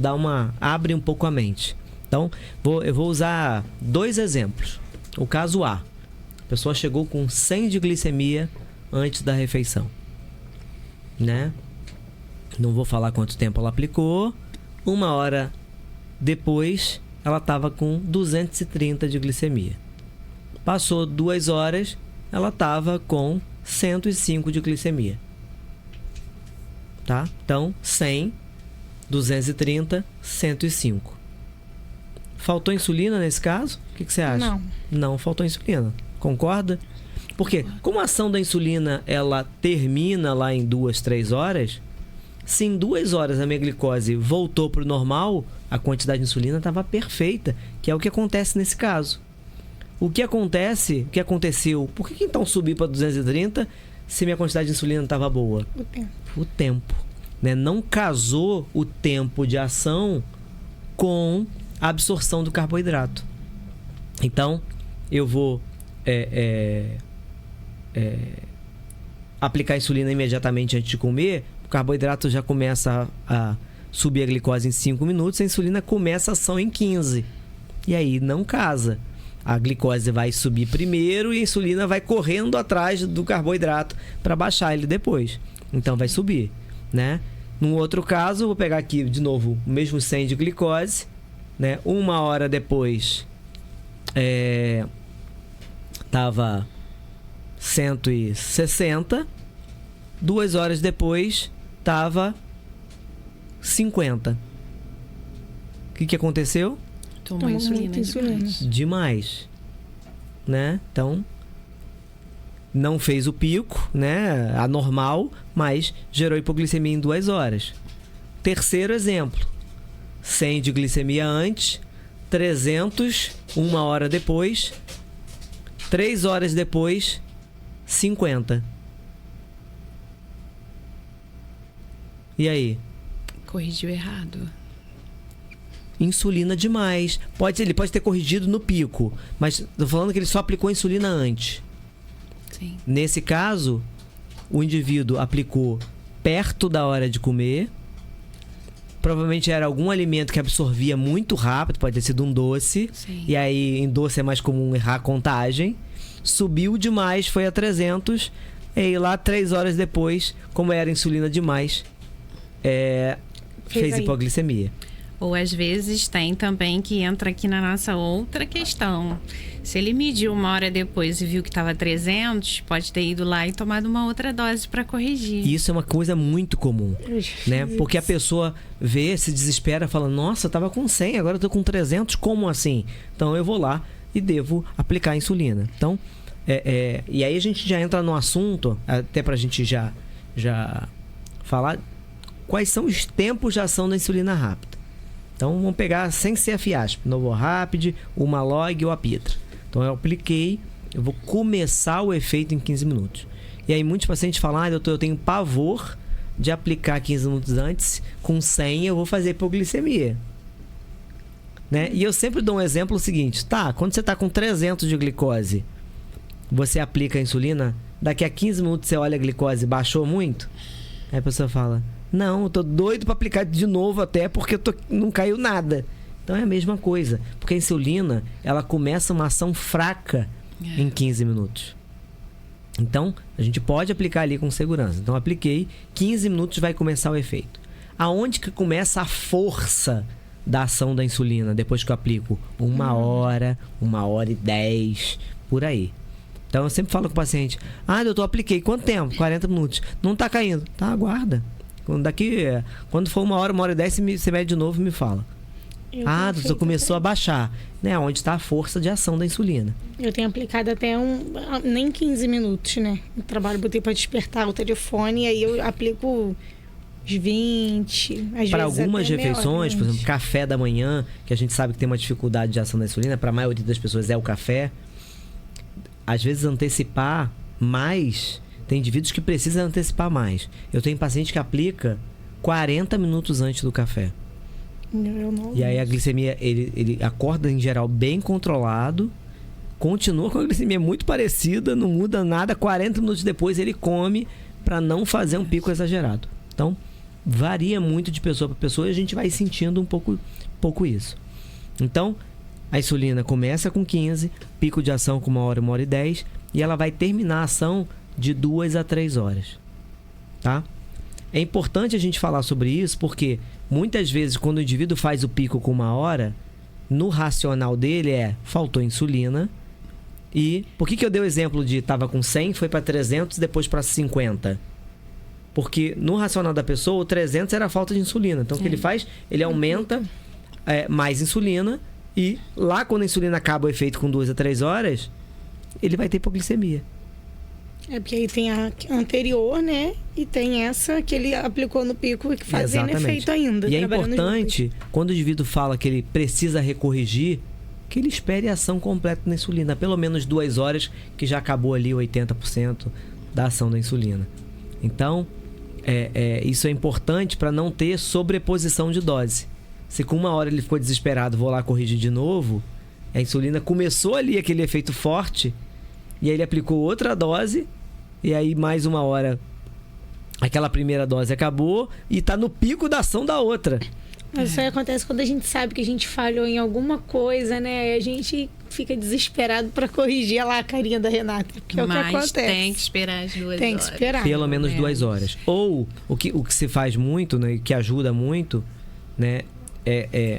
abre um pouco a mente. Então, eu vou usar 2 exemplos. O caso A. A pessoa chegou com 100 de glicemia antes da refeição, né? Não vou falar quanto tempo ela aplicou. 1 hora depois, ela estava com 230 de glicemia. Passou 2 horas, ela estava com 105 de glicemia. Tá? Então, 100, 230, 105. Faltou insulina nesse caso? O que você acha? Não faltou insulina. Concorda? Porque como a ação da insulina ela termina lá em 2, 3 horas, se em 2 horas a minha glicose voltou para o normal, a quantidade de insulina estava perfeita, que é o que acontece nesse caso. O que aconteceu? Por que então subiu para 230 se minha quantidade de insulina estava boa? O tempo. Né? Não casou o tempo de ação com a absorção do carboidrato. Então, eu vou aplicar a insulina imediatamente antes de comer, o carboidrato já começa a subir a glicose em 5 minutos, a insulina começa a ação em 15. E aí não casa. A glicose vai subir primeiro e a insulina vai correndo atrás do carboidrato para baixar ele depois. Então vai subir, né? Num outro caso, vou pegar aqui de novo o mesmo 100 de glicose, né? 1 hora depois tava 160. 2 horas depois tava 50. O que aconteceu? Tomou insulina demais, né? Então não fez o pico, né, anormal, mas gerou hipoglicemia em 2 horas. Terceiro exemplo, 100 de glicemia antes, 300 1 hora depois, 3 horas depois, 50. E aí? Corrigiu errado. Insulina demais. Ele pode ter corrigido no pico, mas tô falando que ele só aplicou insulina antes. Sim. Nesse caso, o indivíduo aplicou perto da hora de comer. Provavelmente era algum alimento que absorvia muito rápido, pode ter sido um doce. Sim. E aí, em doce é mais comum errar a contagem. Subiu demais, foi a 300. E aí lá 3 horas depois, como era insulina demais, fez hipoglicemia. Ou às vezes tem também que entra aqui na nossa outra questão. Se ele mediu 1 hora depois e viu que estava 300, pode ter ido lá e tomado uma outra dose para corrigir. Isso é uma coisa muito comum, né? Porque a pessoa vê, se desespera, fala, nossa, eu tava com 100, agora eu tô com 300, como assim? Então eu vou lá e devo aplicar a insulina. Então, e aí a gente já entra no assunto, até pra gente já falar quais são os tempos de ação da insulina rápida. Então vamos pegar sem ser a Fiasp, Novorapid, o Malog ou a Pitra. Então eu apliquei, eu vou começar o efeito em 15 minutos. E aí muitos pacientes falam, doutor, eu tenho pavor de aplicar 15 minutos antes, com 100 eu vou fazer hipoglicemia. Né? E eu sempre dou um exemplo seguinte, quando você está com 300 de glicose, você aplica a insulina, daqui a 15 minutos você olha a glicose, baixou muito? Aí a pessoa fala, não, eu tô doido para aplicar de novo até porque não caiu nada. Então é a mesma coisa, porque a insulina, ela começa uma ação fraca em 15 minutos. Então, a gente pode aplicar ali com segurança. Então, apliquei, 15 minutos vai começar o efeito. Aonde que começa a força da ação da insulina depois que eu aplico? 1 hora, 1h10, por aí. Então, eu sempre falo com o paciente, doutor, apliquei, quanto tempo? 40 minutos. Não tá caindo. Tá, aguarda. Quando for 1 hora, 1h10, você mede de novo e me fala. Doutor, começou a baixar. Né? Onde está a força de ação da insulina. Eu tenho aplicado até nem 15 minutos, né? No trabalho, botei para despertar o telefone e aí eu aplico uns 20, às para vezes algumas até refeições, por exemplo, café da manhã, que a gente sabe que tem uma dificuldade de ação da insulina, para a maioria das pessoas é o café. Às vezes antecipar mais, tem indivíduos que precisam antecipar mais. Eu tenho paciente que aplica 40 minutos antes do café. E aí a glicemia, ele acorda em geral bem controlado, continua com a glicemia muito parecida, não muda nada, 40 minutos depois ele come para não fazer um pico exagerado. Então, varia muito de pessoa para pessoa e a gente vai sentindo um pouco isso. Então, a insulina começa com 15, pico de ação com 1 hora, 1h10 e ela vai terminar a ação de 2 a 3 horas. Tá? É importante a gente falar sobre isso porque muitas vezes quando o indivíduo faz o pico com 1 hora, no racional dele faltou insulina. E por que eu dei o exemplo de estava com 100, foi para 300, depois para 50? Porque no racional da pessoa, o 300 era a falta de insulina. Então o que ele faz? Ele aumenta mais insulina e lá quando a insulina acaba o efeito com 2 a 3 horas, ele vai ter hipoglicemia. Porque aí tem a anterior, né? E tem essa que ele aplicou no pico que fazendo efeito ainda. E é importante, quando o indivíduo fala que ele precisa recorrigir, que ele espere a ação completa da insulina. Pelo menos 2 horas, que já acabou ali 80% da ação da insulina. Então, isso é importante para não ter sobreposição de dose. Se com 1 hora ele ficou desesperado, vou lá corrigir de novo, a insulina começou ali aquele efeito forte, e aí ele aplicou outra dose, e aí mais 1 hora aquela primeira dose acabou e tá no pico da ação da outra. Mas isso aí acontece quando a gente sabe que a gente falhou em alguma coisa, né? A gente fica desesperado para corrigir. Olha lá a carinha da Renata. Que é o que acontece. Tem que esperar as 2 horas. Tem que esperar. Pelo menos 2 horas. Ou o que se faz muito, né? Que ajuda muito, né?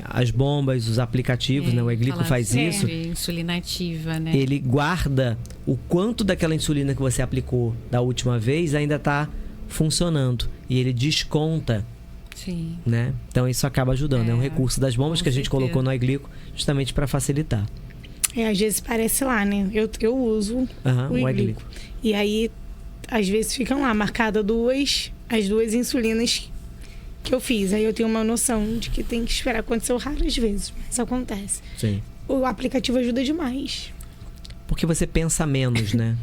As bombas, os aplicativos, né? O Eglico faz isso. Insulina ativa, né? Ele guarda o quanto daquela insulina que você aplicou da última vez ainda está funcionando. E ele desconta. Sim. Né? Então isso acaba ajudando. É um recurso das bombas que a gente colocou no Eglico justamente para facilitar. Às vezes parece lá, né? Eu uso o Eglico. E aí, às vezes ficam lá marcadas as 2 insulinas que eu fiz. Aí eu tenho uma noção de que tem que esperar. Aconteceu raras vezes, mas acontece. Sim. O aplicativo ajuda demais. Porque você pensa menos, né?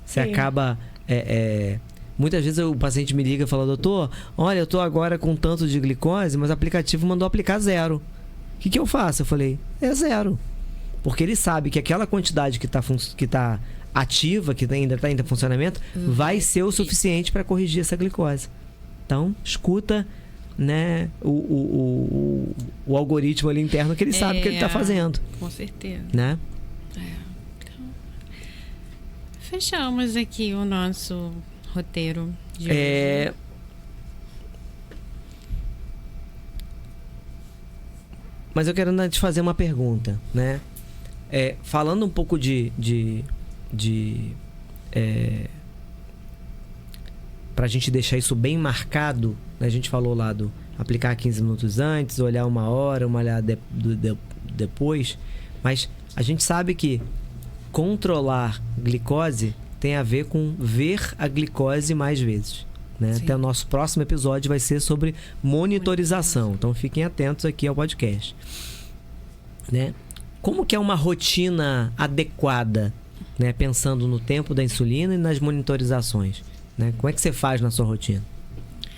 Você acaba... Muitas vezes o paciente me liga e fala, doutor, olha, eu tô agora com tanto de glicose, mas o aplicativo mandou aplicar 0. O que eu faço? Eu falei, 0. Porque ele sabe que aquela quantidade que tá ativa, que ainda está em funcionamento, vai ser o suficiente para corrigir essa glicose. Então, escuta, né, o algoritmo ali interno que ele sabe que ele está fazendo. Com certeza. Né? Então, fechamos aqui o nosso roteiro de hoje? Mas eu quero te fazer uma pergunta, né? Falando um pouco pra gente deixar isso bem marcado, né? A gente falou lá do aplicar 15 minutos antes, olhar 1 hora, olhar depois. Mas a gente sabe que controlar glicose tem a ver com ver a glicose mais vezes, né? Até o nosso próximo episódio vai ser sobre monitorização. Então fiquem atentos aqui ao podcast, né? Como que é uma rotina adequada, né? Pensando no tempo da insulina e nas monitorizações, né? Como é que você faz na sua rotina?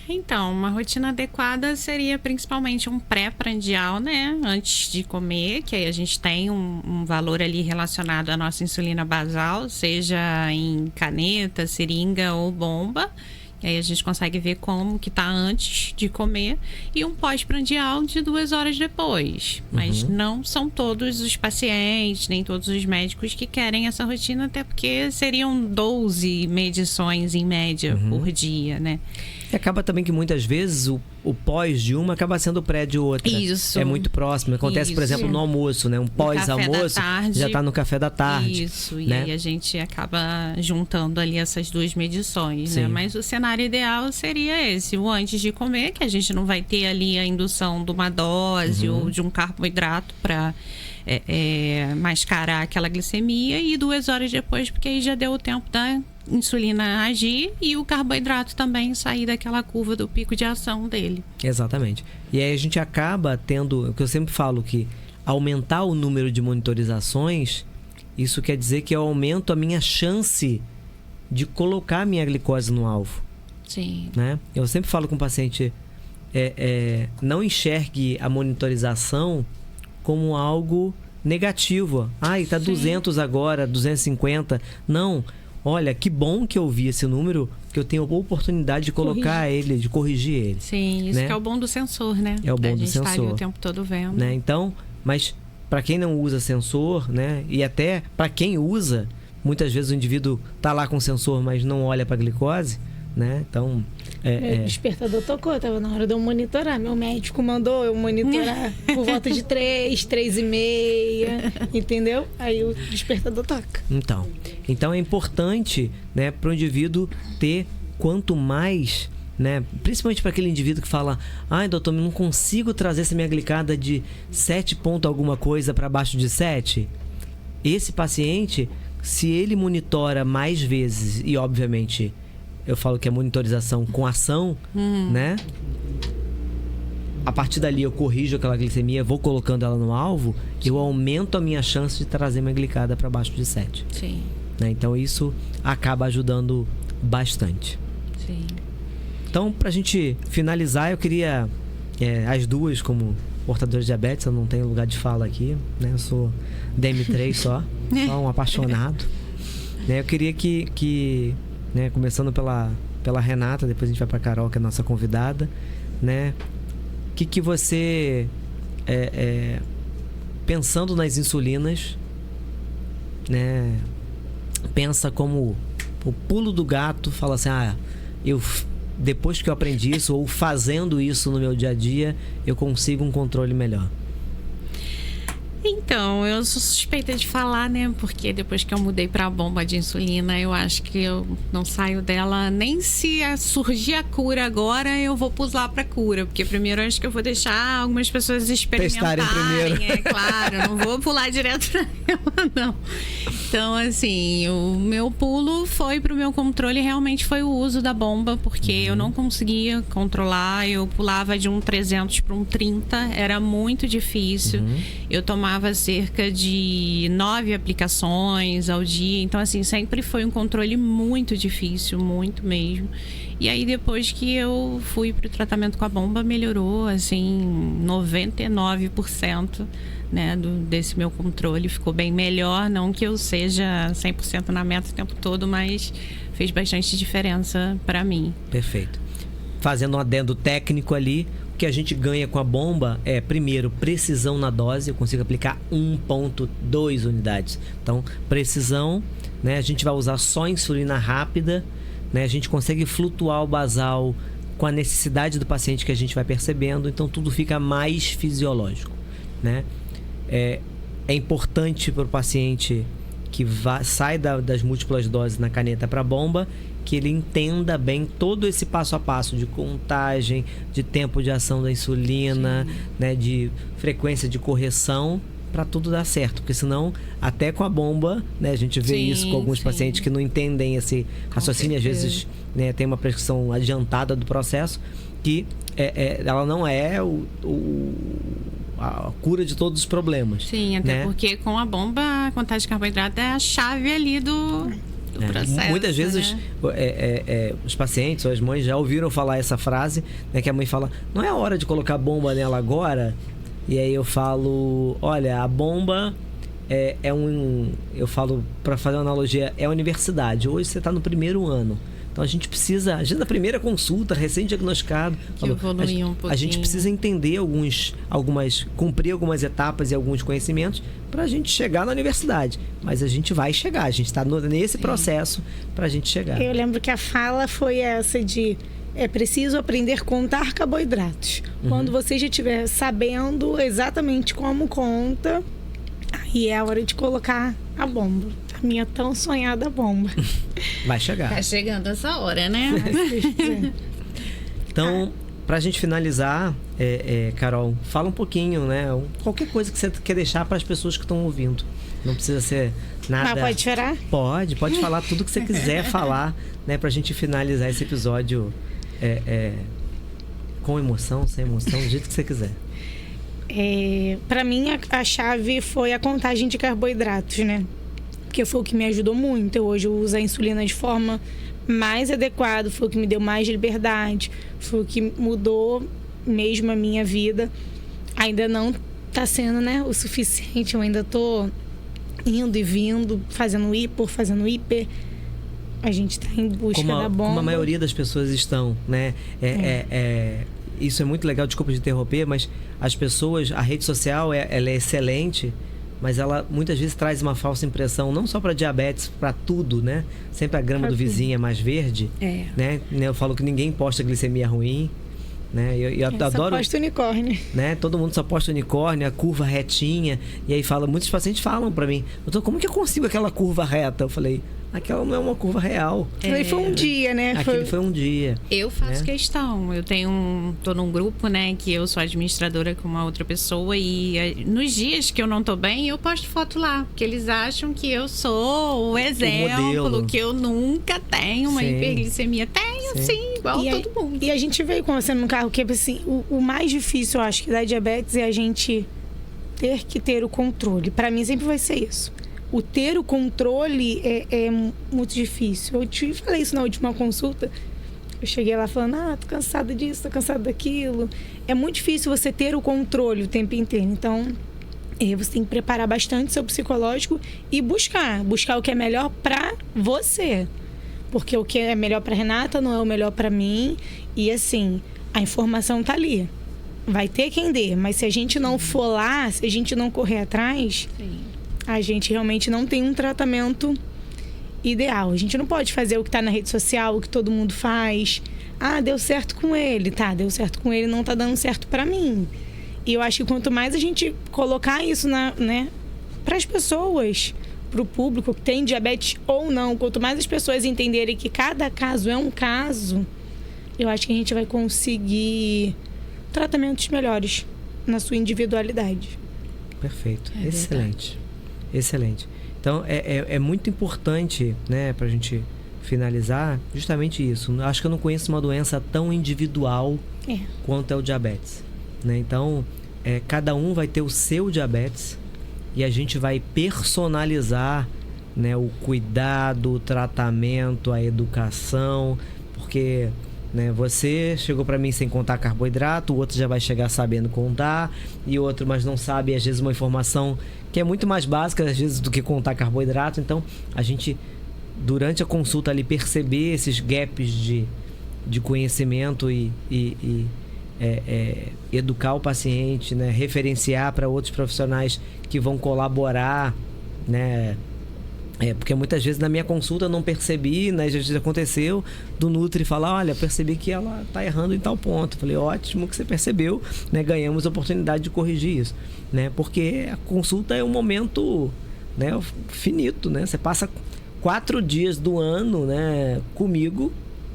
Então, uma rotina adequada seria principalmente um pré-prandial, né? Antes de comer, que aí a gente tem um valor ali relacionado à nossa insulina basal, seja em caneta, seringa ou bomba. E aí a gente consegue ver como que tá antes de comer. E um pós-prandial de 2 horas depois. Mas não são todos os pacientes, nem todos os médicos que querem essa rotina, até porque seriam 12 medições em média por dia, né? E acaba também que muitas vezes o pós de uma acaba sendo o pré de outra. Isso. É muito próximo. Acontece, por exemplo, no almoço, né? Um pós-almoço já está no café da tarde. Isso. Né? E aí a gente acaba juntando ali essas 2 medições, né? Mas o cenário ideal seria esse. O antes de comer, que a gente não vai ter ali a indução de uma dose ou de um carboidrato para mascarar aquela glicemia. E 2 horas depois, porque aí já deu o tempo da insulina agir e o carboidrato também sair daquela curva do pico de ação dele. Exatamente. E aí a gente acaba tendo, o que eu sempre falo, que aumentar o número de monitorizações, isso quer dizer que eu aumento a minha chance de colocar a minha glicose no alvo. Sim. Né? Eu sempre falo com o paciente, não enxergue a monitorização como algo negativo. Tá 200 agora, 250. Não. Olha, que bom que eu vi esse número, que eu tenho a oportunidade de colocar ele, de corrigir ele. Sim, isso, né? Que é o bom do sensor, né? É o bom do sensor. A gente tá ali o tempo todo vendo. Né? Então, mas para quem não usa sensor, né? E até para quem usa, muitas vezes o indivíduo tá lá com o sensor, mas não olha para a glicose, né? Então... Meu despertador tocou, tava na hora de eu monitorar. Meu médico mandou eu monitorar por volta de 3:30, entendeu? Aí o despertador toca. Então é importante, né, para o indivíduo ter quanto mais, né, principalmente para aquele indivíduo que fala: doutor, eu não consigo trazer essa minha glicada de 7 ponto alguma coisa para baixo de 7. Esse paciente, se ele monitora mais vezes, e obviamente eu falo que é monitorização com ação, né? A partir dali eu corrijo aquela glicemia, vou colocando ela no alvo, eu aumento a minha chance de trazer minha glicada para baixo de 7. Sim. Né? Então isso acaba ajudando bastante. Sim. Então, pra gente finalizar, eu queria, as duas como portadores de diabetes, eu não tenho lugar de fala aqui, né? Eu sou DM3 só um apaixonado. Né? Eu queria que né, começando pela Renata, depois a gente vai para a Carol, que é a nossa convidada, né? Que você, pensando nas insulinas, né, pensa como o pulo do gato, fala assim: depois que eu aprendi isso, ou fazendo isso no meu dia a dia, eu consigo um controle melhor. Então, eu sou suspeita de falar, né? Porque depois que eu mudei pra bomba de insulina, eu acho que eu não saio dela. Nem se surgir a cura agora, eu vou pular pra cura. Porque primeiro eu acho que eu vou deixar algumas pessoas experimentarem. Testarem primeiro. É claro, não vou pular direto pra ela, não. Então, assim, o meu pulo foi pro meu controle, realmente foi o uso da bomba. Porque eu não conseguia controlar. Eu pulava de um 300 para um 30. Era muito difícil. Eu tomava cerca de 9 aplicações ao dia. Então, assim, sempre foi um controle muito difícil, muito mesmo. E aí, depois que eu fui pro tratamento com a bomba, melhorou, assim, 99%, né, desse meu controle. Ficou bem melhor. Não que eu seja 100% na meta o tempo todo, mas fez bastante diferença para mim. Perfeito. Fazendo um adendo técnico ali, o que a gente ganha com a bomba é, primeiro, precisão na dose. Eu consigo aplicar 1,2 unidades. Então, precisão, né? A gente vai usar só insulina rápida, né? A gente consegue flutuar o basal com a necessidade do paciente que a gente vai percebendo, então tudo fica mais fisiológico, né? É importante para o paciente que sai das múltiplas doses na caneta para a bomba, que ele entenda bem todo esse passo a passo de contagem, de tempo de ação da insulina, né, de frequência de correção, para tudo dar certo, porque senão até com a bomba, né, a gente vê isso com alguns pacientes que não entendem esse raciocínio, às vezes, né, tem uma prescrição adiantada do processo, que ela não é a cura de todos os problemas. Sim, até né? porque com a bomba a contagem de carboidrato é a chave ali do processo. Muitas vezes, né? os pacientes ou as mães já ouviram falar essa frase, né, que a mãe fala, não é hora de colocar bomba nela agora? E aí eu falo, olha, a bomba eu falo, para fazer uma analogia, é a universidade. Hoje você está no primeiro ano. Então a gente na primeira consulta, recém-diagnosticado, a gente precisa entender cumprir algumas etapas e alguns conhecimentos para a gente chegar na universidade. Mas a gente vai chegar, a gente está nesse processo para a gente chegar. Eu lembro que a fala foi essa de é preciso aprender a contar carboidratos. Quando você já estiver sabendo exatamente como conta, aí é a hora de colocar a bomba. A minha tão sonhada bomba. Vai chegar. Tá chegando essa hora, né? Então, pra gente finalizar, Carol, fala um pouquinho, né? Qualquer coisa que você quer deixar para as pessoas que estão ouvindo. Não precisa ser nada... Mas pode chorar? Pode falar tudo que você quiser falar, né? Pra gente finalizar esse episódio com emoção, sem emoção, do jeito que você quiser. Para mim, a chave foi a contagem de carboidratos, né? Porque foi o que me ajudou muito. Hoje eu uso a insulina de forma mais adequada, foi o que me deu mais liberdade, foi o que mudou mesmo a minha vida. Ainda não tá sendo, né, o suficiente, eu ainda tô indo e vindo, fazendo hiper. A gente tá em busca da bomba. Como a maioria das pessoas estão, né? Isso é muito legal, desculpa de interromper, mas as pessoas, a rede social, ela é excelente, mas ela muitas vezes traz uma falsa impressão, não só para diabetes, para tudo, né? Sempre a grama do vizinho é mais verde, né? Eu falo que ninguém posta glicemia ruim, né? Eu adoro. Só posta unicórnio, né? Todo mundo só posta unicórnio, a curva retinha, e aí muitos pacientes falam para mim, doutor, como que eu consigo aquela curva reta? Eu falei, aquela não é uma curva real. Aquele foi um dia, né? Aquele foi um dia. Eu faço questão. Eu tô num grupo, né, que eu sou administradora com uma outra pessoa e nos dias que eu não tô bem, eu posto foto lá. Porque eles acham que eu sou o exemplo, que eu nunca tenho uma hiperglicemia. Tenho, sim, igual todo mundo. E a gente veio conversando no carro que, assim, o mais difícil, eu acho, que da diabetes é a gente ter que ter o controle. Para mim, sempre vai ser isso. O ter o controle é muito difícil. Eu te falei isso na última consulta. Eu cheguei lá falando, tô cansada disso, tô cansada daquilo. É muito difícil você ter o controle o tempo inteiro. Então, você tem que preparar bastante seu psicológico e buscar o que é melhor pra você. Porque o que é melhor pra Renata não é o melhor pra mim. E assim, a informação tá ali. Vai ter quem dê. Mas se a gente não for lá, se a gente não correr atrás... a gente realmente não tem um tratamento ideal. A gente não pode fazer o que está na rede social, o que todo mundo faz. Deu certo com ele. Tá, deu certo com ele, não tá dando certo para mim. E eu acho que quanto mais a gente colocar isso para as pessoas, para o público que tem diabetes ou não, quanto mais as pessoas entenderem que cada caso é um caso, eu acho que a gente vai conseguir tratamentos melhores na sua individualidade. Perfeito. Excelente. Excelente. Então, é muito importante, né, pra gente finalizar, justamente isso. Acho que eu não conheço uma doença tão individual quanto é o diabetes, né? Então, cada um vai ter o seu diabetes e a gente vai personalizar, né, o cuidado, o tratamento, a educação, porque... né, você chegou para mim sem contar carboidrato, o outro já vai chegar sabendo contar, e o outro mas não sabe, às vezes, uma informação que é muito mais básica, às vezes, do que contar carboidrato. Então, a gente, durante a consulta ali, perceber esses gaps de conhecimento e educar o paciente, né, referenciar para outros profissionais que vão colaborar, né, Porque muitas vezes na minha consulta eu não percebi, né? Já aconteceu do Nutri falar, olha, percebi que ela tá errando em tal ponto. Falei, ótimo que você percebeu, né? Ganhamos a oportunidade de corrigir isso, né? Porque a consulta é um momento, né, finito, né? Você passa 4 dias do ano, né, comigo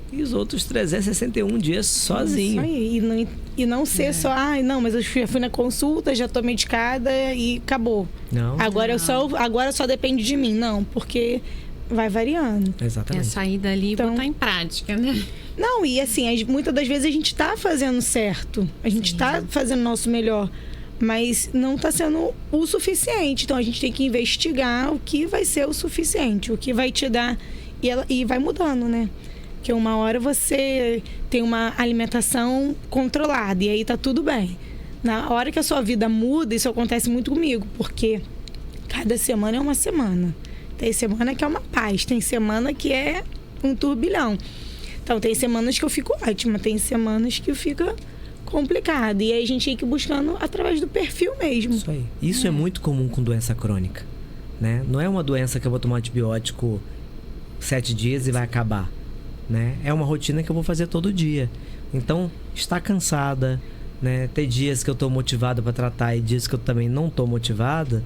e os outros 361 dias sozinho. Isso aí. E não ser só, não, mas eu fui na consulta, já tô medicada e acabou. Não. Agora só depende de mim. Não, porque vai variando. Exatamente. É sair dali e botar em prática, né? Não, e assim, muitas das vezes a gente tá fazendo certo. A gente tá fazendo o nosso melhor. Mas não tá sendo o suficiente. Então a gente tem que investigar o que vai ser o suficiente, o que vai te dar. E vai mudando, né? Porque uma hora você tem uma alimentação controlada e aí tá tudo bem. Na hora que a sua vida muda, isso acontece muito comigo, porque cada semana é uma semana. Tem semana que é uma paz, tem semana que é um turbilhão. Então tem semanas que eu fico ótima, tem semanas que fica complicado. E aí a gente tem que ir buscando através do perfil mesmo. Isso aí. Isso é muito comum com doença crônica, né? Não é uma doença que eu vou tomar antibiótico 7 dias e vai acabar, né? É uma rotina que eu vou fazer todo dia. Então, está cansada, né? Tem dias que eu estou motivada para tratar e dias que eu também não estou motivada,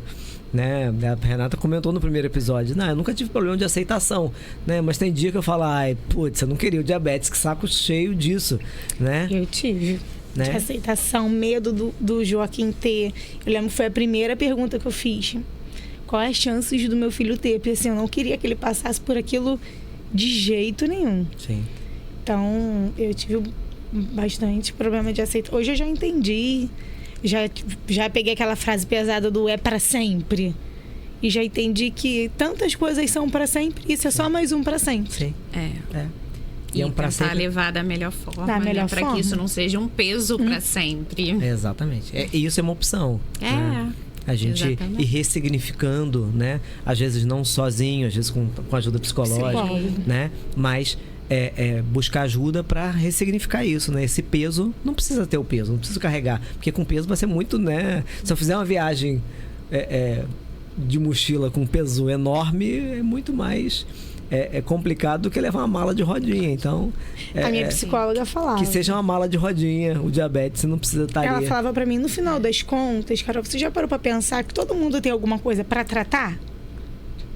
né? A Renata comentou no primeiro episódio, eu nunca tive problema de aceitação, né? Mas tem dia que eu falo, putz, eu não queria o diabetes, que saco cheio disso, né? Eu tive. Né? De aceitação, medo do Joaquim ter. Eu lembro que foi a primeira pergunta que eu fiz. Quais as chances do meu filho ter? Porque assim, eu não queria que ele passasse por aquilo de jeito nenhum. Sim. Então, eu tive bastante problema de aceitação. Hoje eu já entendi. Já peguei aquela frase pesada do é para sempre. E já entendi que tantas coisas são para sempre. Isso é só mais um para sempre. Sim. É. E é um pra sempre levar da melhor forma, para que isso não seja um peso para sempre. Exatamente. E isso é uma opção. Né? A gente ir ressignificando, né? Às vezes não sozinho, às vezes com ajuda psicológica, né? Mas buscar ajuda para ressignificar isso, né? Esse peso, não precisa ter o peso, não precisa carregar. Porque com peso vai ser muito, né? Se eu fizer uma viagem de mochila com peso enorme, é muito mais... É complicado do que levar uma mala de rodinha. Então, a minha psicóloga falava que seja uma mala de rodinha, o diabetes, você não precisa estar Ela falava pra mim, no final das contas, Carol, você já parou pra pensar que todo mundo tem alguma coisa pra tratar?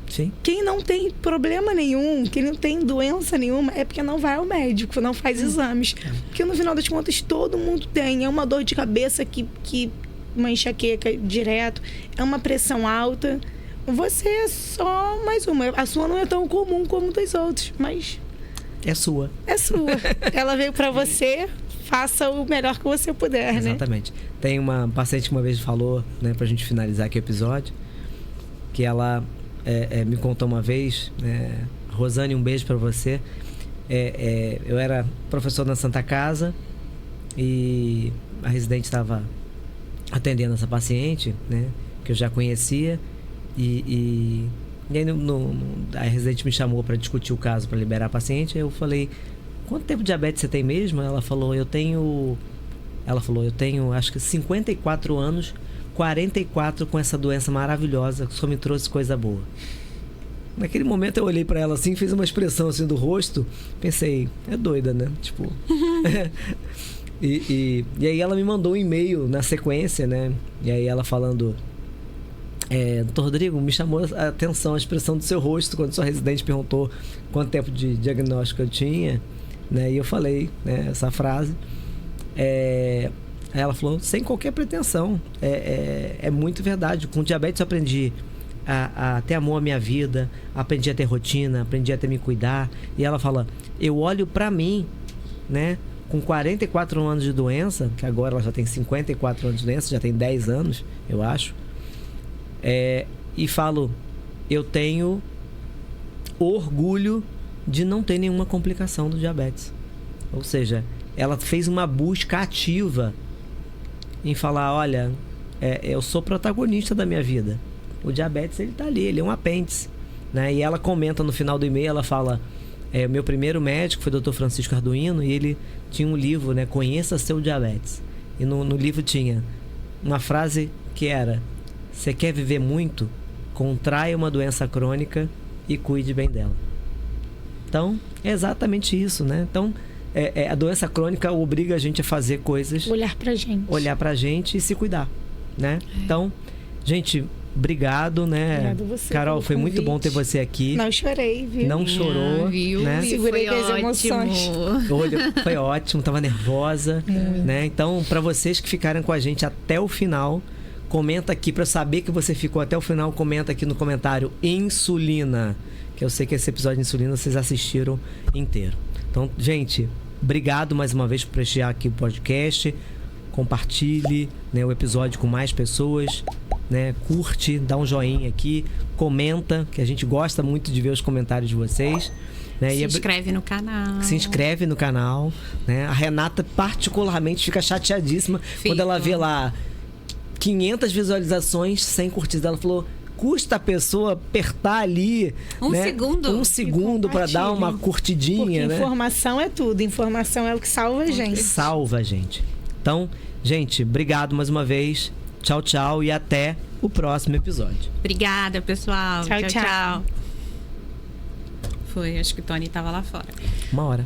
Sim. Quem não tem problema nenhum, quem não tem doença nenhuma, é porque não vai ao médico, não faz exames. Porque no final das contas, todo mundo tem. É uma dor de cabeça que uma enxaqueca direto, é uma pressão alta. Você é só mais uma. A sua não é tão comum como das outras, mas... É sua. É sua. Ela veio pra você, faça o melhor que você puder, né? Exatamente. Tem uma paciente que uma vez falou, né, pra gente finalizar aqui o episódio, que ela me contou uma vez, Rosane, um beijo pra você. Eu era professor na Santa Casa e a residente estava atendendo essa paciente, né, que eu já conhecia. E aí a residente me chamou para discutir o caso, para liberar a paciente. Aí eu falei, quanto tempo de diabetes você tem mesmo? Ela falou, eu tenho acho que 54 anos, 44 com essa doença maravilhosa, que só me trouxe coisa boa. Naquele momento eu olhei para ela assim, fiz uma expressão assim do rosto, pensei, é doida, né? Tipo... e aí ela me mandou um e-mail na sequência, né? E aí ela falando... Doutor Rodrigo, me chamou a atenção a expressão do seu rosto quando sua residente perguntou quanto tempo de diagnóstico eu tinha, né? E eu falei, né, essa frase. Aí ela falou, sem qualquer pretensão, é muito verdade. Com diabetes eu aprendi a ter amor à minha vida, aprendi a ter rotina, aprendi a ter me cuidar. E ela fala, eu olho pra mim, né, com 44 anos de doença, que agora ela já tem 54 anos de doença, já tem 10 anos, eu acho. E falo, eu tenho orgulho de não ter nenhuma complicação do diabetes. Ou seja, ela fez uma busca ativa em falar, olha, eu sou protagonista da minha vida. O diabetes, ele tá ali, ele é um apêndice, né? E ela comenta no final do e-mail, ela fala, meu primeiro médico foi o Dr. Francisco Arduino, e ele tinha um livro, né, Conheça Seu Diabetes. E no livro tinha uma frase que era: você quer viver muito? Contraia uma doença crônica e cuide bem dela. Então, é exatamente isso, né? Então, a doença crônica obriga a gente a fazer coisas... Olhar pra gente e se cuidar, né? Então, gente, obrigado, né? Obrigado você, Carol, foi muito bom ter você aqui. Não chorei, viu? Não chorou, viu? né? Segurei as emoções. Foi ótimo, tava nervosa, né? Então, para vocês que ficaram com a gente até o final, comenta aqui para saber que você ficou até o final, comenta aqui no comentário insulina, que eu sei que esse episódio de insulina vocês assistiram inteiro. Então, gente, obrigado mais uma vez por prestigiar aqui o podcast. Compartilhe, né, o episódio com mais pessoas, né? Curte, dá um joinha aqui, comenta, que a gente gosta muito de ver os comentários de vocês. Né? Se inscreve no canal. Se inscreve no canal, né? A Renata particularmente fica chateadíssima quando ela vê lá 500 visualizações sem curtida. Ela falou... Custa a pessoa apertar ali um segundo para dar uma curtidinha, porque né? Informação é tudo, informação é o que salva a gente. Salva a gente. Então, gente, obrigado mais uma vez. Tchau, tchau e até o próximo episódio. Obrigada, pessoal. Tchau, tchau. Foi, acho que o Tony tava lá fora. 1 hora.